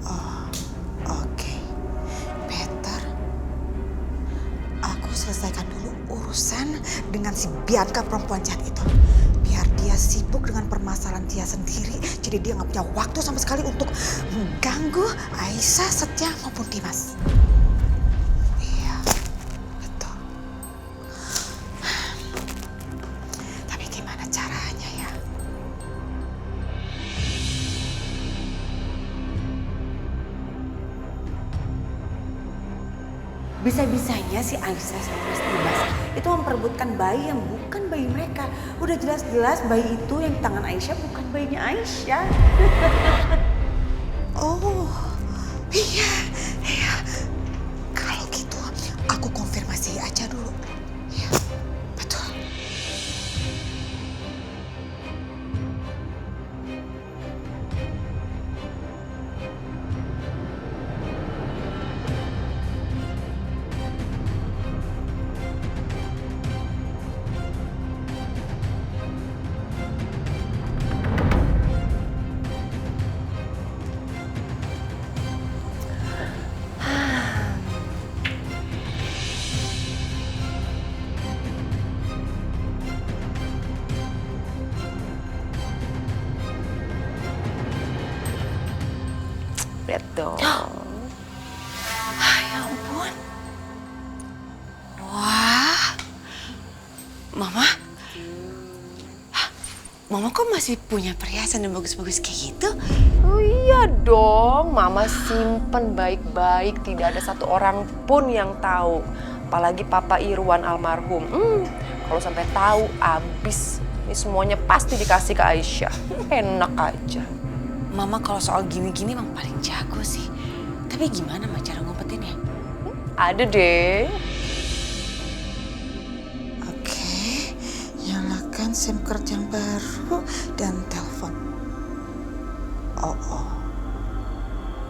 Oh, oke. Better. Aku selesaikan dulu urusan dengan si Bianca perempuan jahat itu. Biar dia sibuk dengan permasalahan dia sendiri. Jadi dia gak punya waktu sama sekali untuk mengganggu Aisyah, Setia maupun Dimas. Iya, betul. Tapi gimana caranya ya? Bisa-bisanya si Aisyah sama Mas Dimas itu memperebutkan bayi yang bukan bayi mereka. Udah jelas-jelas bayi itu yang di tangan Aisyah bukan bayinya Aisyah. Oh, iya. Kalau gitu aku konfirmasi aja dulu. Iya, betul. Betul. Ya ampun. Wah. Mama kok masih punya perhiasan yang bagus-bagus kayak gitu? Oh iya dong, Mama simpen baik-baik, tidak ada satu orang pun yang tahu. Apalagi Papa Irwan almarhum. Kalau sampai tahu, abis. Ini semuanya pasti dikasih ke Aisyah. Enak aja. Mama kalau soal gini-gini emang paling jago sih. Tapi gimana cara ngumpetinnya? Ada deh. Oke, nyalakan SIM card yang baru dan telepon. Oh,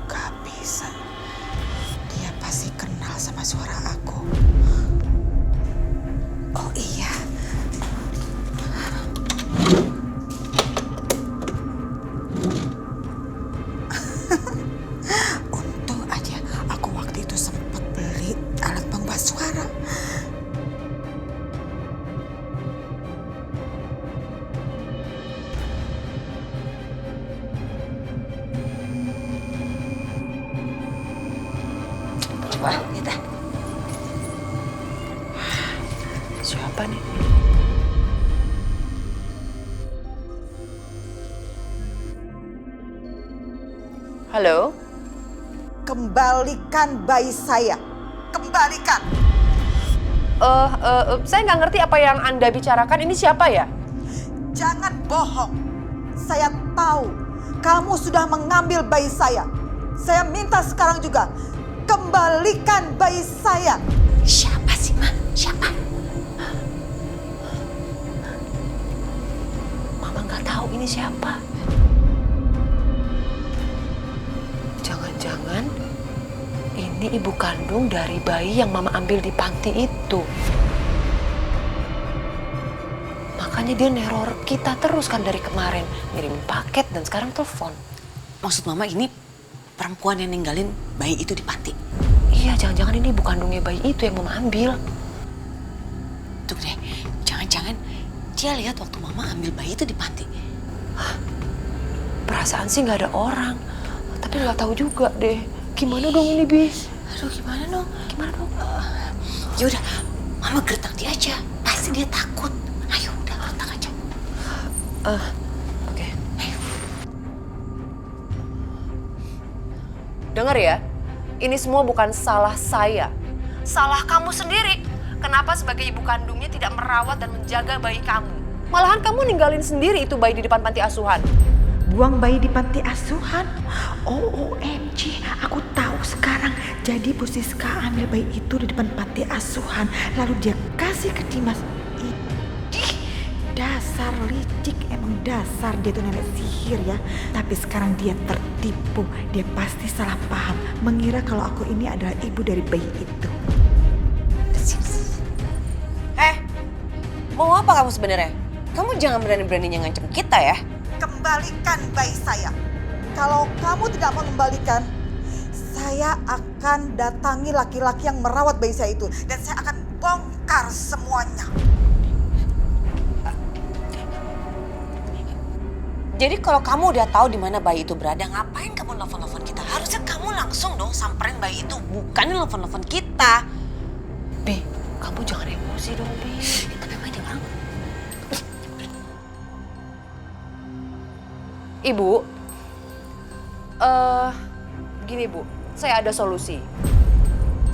gak bisa. Dia pasti kenal sama suara aku. Oh iya. Untung aja aku waktu itu sempat beli alat pengubah suara. Wah, kita. Siapa nih? Halo? Kembalikan bayi saya. Kembalikan. Saya nggak ngerti apa yang Anda bicarakan. Ini siapa ya? Jangan bohong. Saya tahu kamu sudah mengambil bayi saya. Saya minta sekarang juga. Kembalikan bayi saya. Siapa sih, Ma? Siapa? Mama nggak tahu ini siapa. Jangan-jangan ini ibu kandung dari bayi yang Mama ambil di panti itu. Makanya dia neror kita terus kan dari kemarin. Ngirimin paket dan sekarang telepon. Maksud Mama ini perempuan yang ninggalin bayi itu di panti? Iya, jangan-jangan ini ibu kandungnya bayi itu yang Mama ambil. Tuh deh, jangan-jangan dia lihat waktu Mama ambil bayi itu di panti. Perasaan sih nggak ada orang. Tapi nggak tahu juga deh. Gimana dong ini, Bi? Aduh, gimana dong? Yaudah, Mama gertak dia aja. Pasti dia takut. Ayo, udah gertak aja. Oke. Dengar ya, ini semua bukan salah saya. Salah kamu sendiri. kenapa sebagai ibu kandungnya tidak merawat dan menjaga bayi kamu? Malahan kamu ninggalin sendiri itu bayi di depan panti asuhan. Buang bayi di panti asuhan? OMG, aku tahu sekarang. Jadi Bu Siska ambil bayi itu di depan panti asuhan, lalu dia kasih ke Dimas. Idih, dasar licik, emang dasar dia tuh nenek sihir ya. Tapi sekarang dia tertipu, dia pasti salah paham, mengira kalau aku ini adalah ibu dari bayi itu. Mau apa kamu sebenarnya? Kamu jangan berani-beraninya ngancam kita ya. Kembalikan bayi saya. Kalau kamu tidak mau kembalikan, saya akan datangi laki-laki yang merawat bayi saya itu. Dan saya akan bongkar semuanya. Jadi kalau kamu udah tahu di mana bayi itu berada, ngapain kamu nelfon-nelfon kita? Harusnya kamu langsung dong samperin bayi itu, bukan nelfon-nelfon kita. Bi, kamu jangan emosi dong, Bi. Tapi aja bang. Ibu, gini Bu, saya ada solusi.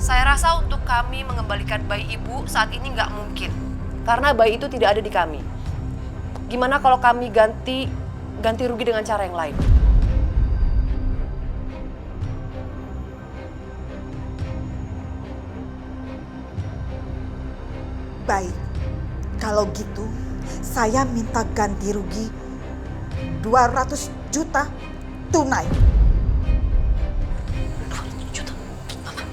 Saya rasa untuk kami mengembalikan bayi ibu saat ini nggak mungkin. Karena bayi itu tidak ada di kami. Gimana kalau kami ganti rugi dengan cara yang lain? Baik, kalau gitu saya minta ganti rugi 200 juta tunai. 200 juta? Mama.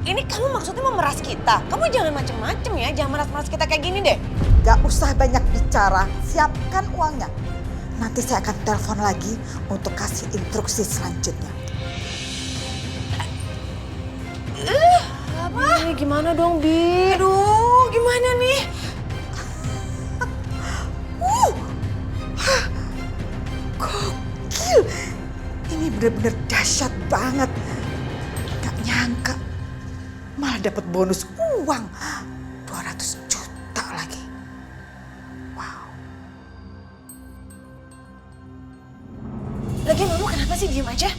Ini kamu maksudnya memeras kita? Kamu jangan macem-macem ya, jangan meras-meras kita kayak gini deh. Gak usah banyak bicara, siapkan uangnya. Nanti saya akan telepon lagi untuk kasih instruksi selanjutnya. Apa? Gimana dong, Bi? Aduh, gimana nih? Gokil! Ini benar-benar dahsyat banget. Gak nyangka malah dapat bonus uang 200 juta lagi. Wow. Lagian Mama kenapa sih diem aja?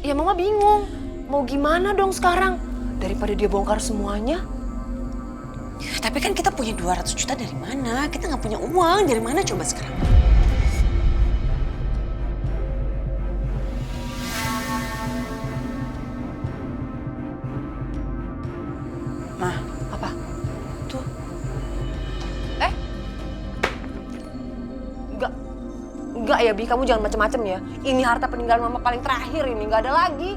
Ya Mama bingung. Mau gimana dong sekarang? Daripada dia bongkar semuanya. Tapi kan kita punya 200 juta dari mana? Kita nggak punya uang. Dari mana coba sekarang? Ma, apa? Tuh. Enggak ya, Bi. Kamu jangan macem-macem ya. Ini harta peninggalan Mama paling terakhir ini. Nggak ada lagi.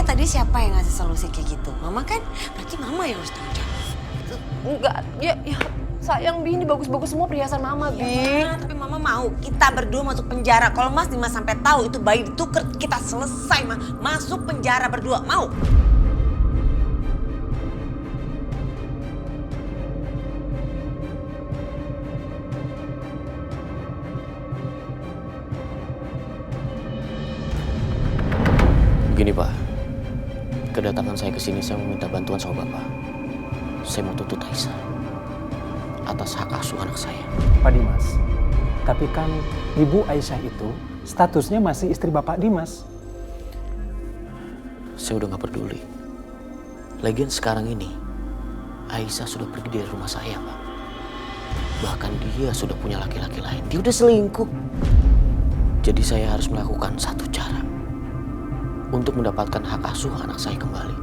Tadi siapa yang ngasih solusi kayak gitu? Mama kan? Berarti Mama yang harus tanggung jawab. Enggak, ya sayang Bi, ini bagus-bagus semua perhiasan Mama, Bi. Ya, tapi Mama mau kita berdua masuk penjara. Kalau Mas Dimas sampai tahu itu bayi ditukar, kita selesai, Ma. Masuk penjara berdua, mau? Begini Pak, kedatangan saya ke sini saya meminta bantuan sama Bapak. Saya mau tuntut Aisyah atas hak asuh anak saya. Pak Dimas, tapi kan Ibu Aisyah itu statusnya masih istri Bapak Dimas. Saya udah gak peduli. Lagian sekarang ini, Aisyah sudah pergi dari rumah saya, Pak. Bahkan dia sudah punya laki-laki lain. Dia udah selingkuh. Jadi saya harus melakukan satu cara untuk mendapatkan hak asuh anak saya kembali.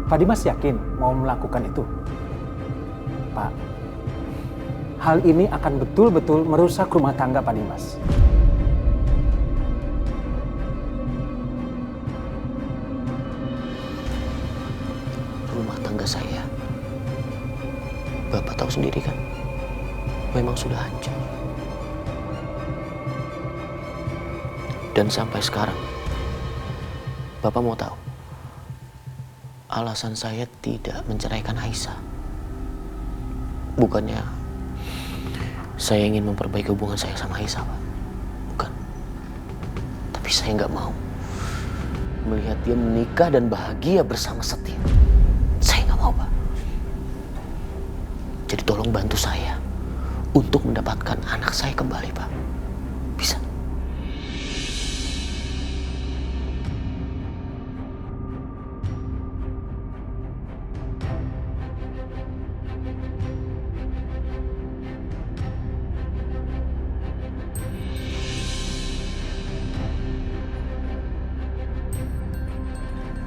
Pak Dimas yakin mau melakukan itu? Pak, hal ini akan betul-betul merusak rumah tangga Pak Dimas. Rumah tangga saya, Bapak tahu sendiri kan, memang sudah hancur. Dan sampai sekarang, Bapak mau tahu alasan saya tidak menceraikan Aisyah? Bukannya saya ingin memperbaiki hubungan saya sama Aisyah, Pak. Bukan. Tapi saya nggak mau melihat dia menikah dan bahagia bersama Setia. Saya nggak mau, Pak. Jadi tolong bantu saya untuk mendapatkan anak saya kembali, Pak. Bisa?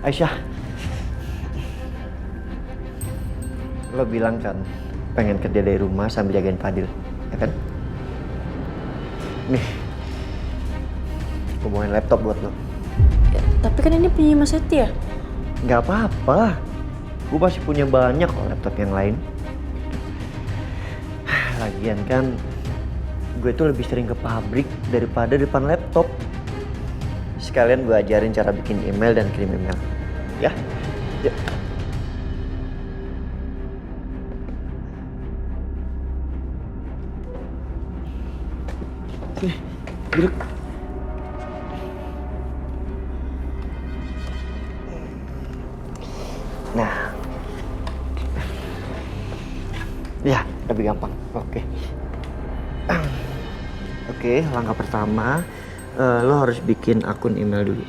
Aisyah, lo bilang kan pengen kerja dari rumah sambil jagain Fadil, ya kan? Nih, gue bawain laptop buat lo. Ya, tapi kan ini punya Mas Setia. Gak apa-apa, gue masih punya banyak kok laptop yang lain. Lagian kan, gue tuh lebih sering ke pabrik daripada depan laptop. Sekalian gue ajarin cara bikin email dan kirim email. Ya, yuk. Sini, duduk. Nah, ya lebih gampang. Oke, langkah pertama lo harus bikin akun email dulu.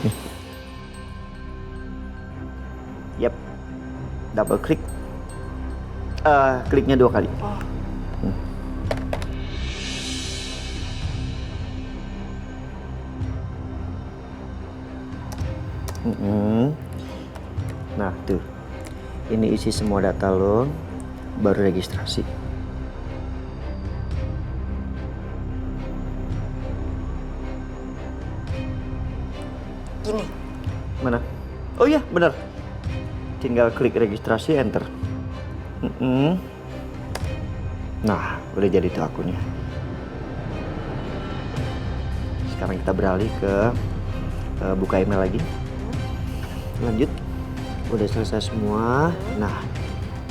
Nih. Yap, double klik. Kliknya 2 kali. Nah tuh, ini isi semua data lo, baru registrasi. Gini. Mana? Oh iya, benar. Tinggal klik registrasi, enter. Nah, udah jadi tuh akunnya. Sekarang kita beralih ke buka email lagi. Lanjut. Udah selesai semua. Nah,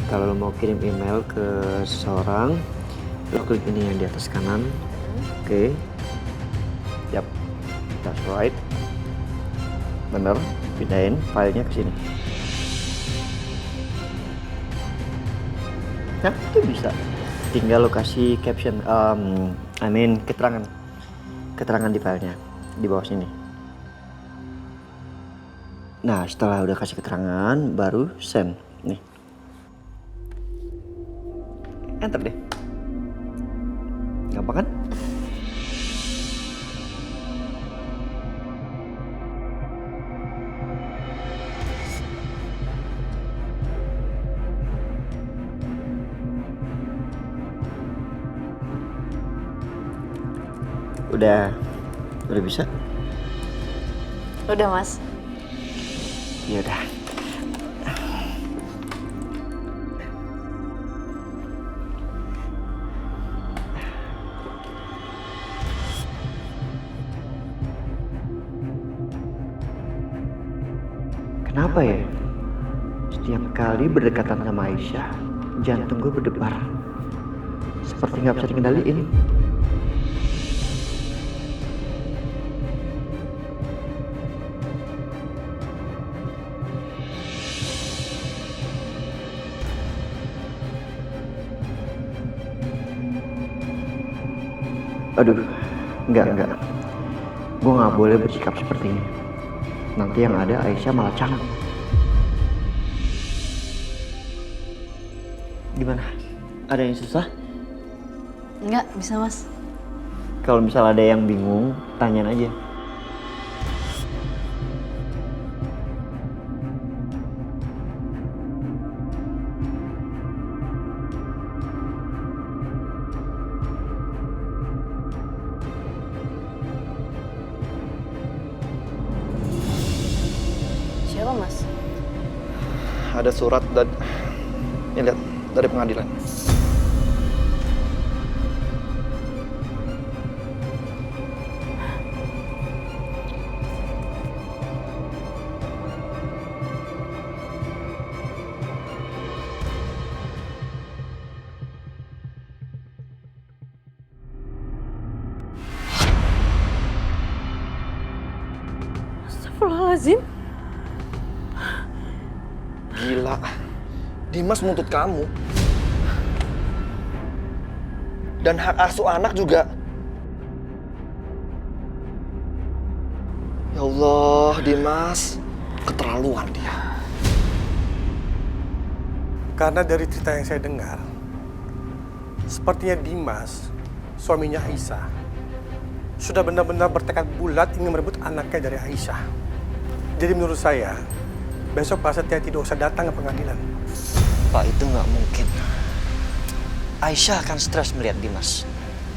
kalau lo mau kirim email ke seseorang, lo klik ini yang di atas kanan. Oke. Yap, that's right. Bener, pindahin filenya ke sini. Nah, itu bisa. Tinggal lo kasih caption, keterangan di filenya di bawah sini. Nah, setelah udah kasih keterangan, baru send. Nih. Enter deh. Gampang kan? Udah bisa? Udah, Mas. Ya udah. Kenapa ya? Setiap kali berdekatan sama Aisyah, jantung gue berdebar. Seperti nggak bisa dikendaliin. Aduh, enggak. Gue nggak boleh bersikap seperti ini. Nanti yang ada Aisyah malah canggung. Gimana? Ada yang susah? Enggak, bisa, Mas. Kalau misal ada yang bingung, tanyain aja. Siapa, Mas? Ada surat dan ini lihat dari pengadilan. Astagfirullahaladzim. Gila, Dimas menuntut kamu. Dan hak asuh anak juga. Ya Allah, Dimas, keterlaluan dia. Karena dari cerita yang saya dengar, sepertinya Dimas, suaminya Aisyah, sudah benar-benar bertekad bulat ingin merebut anaknya dari Aisyah. Jadi menurut saya, besok Pak Setia tidak usah datang ke pengadilan. Pak, itu nggak mungkin. Aisyah akan stres melihat Dimas.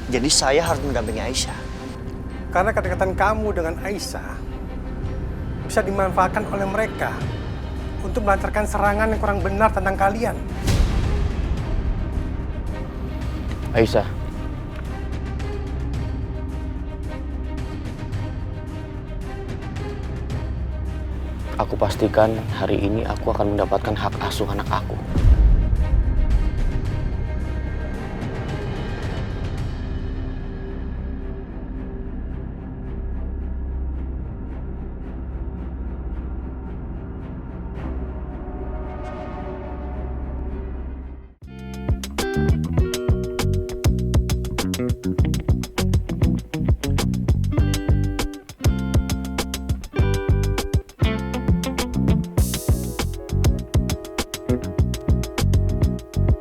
Jadi saya harus mendampingi Aisyah. Karena kedekatan kamu dengan Aisyah bisa dimanfaatkan oleh mereka untuk melancarkan serangan yang kurang benar tentang kalian. Aisyah, aku pastikan hari ini aku akan mendapatkan hak asuh anak aku.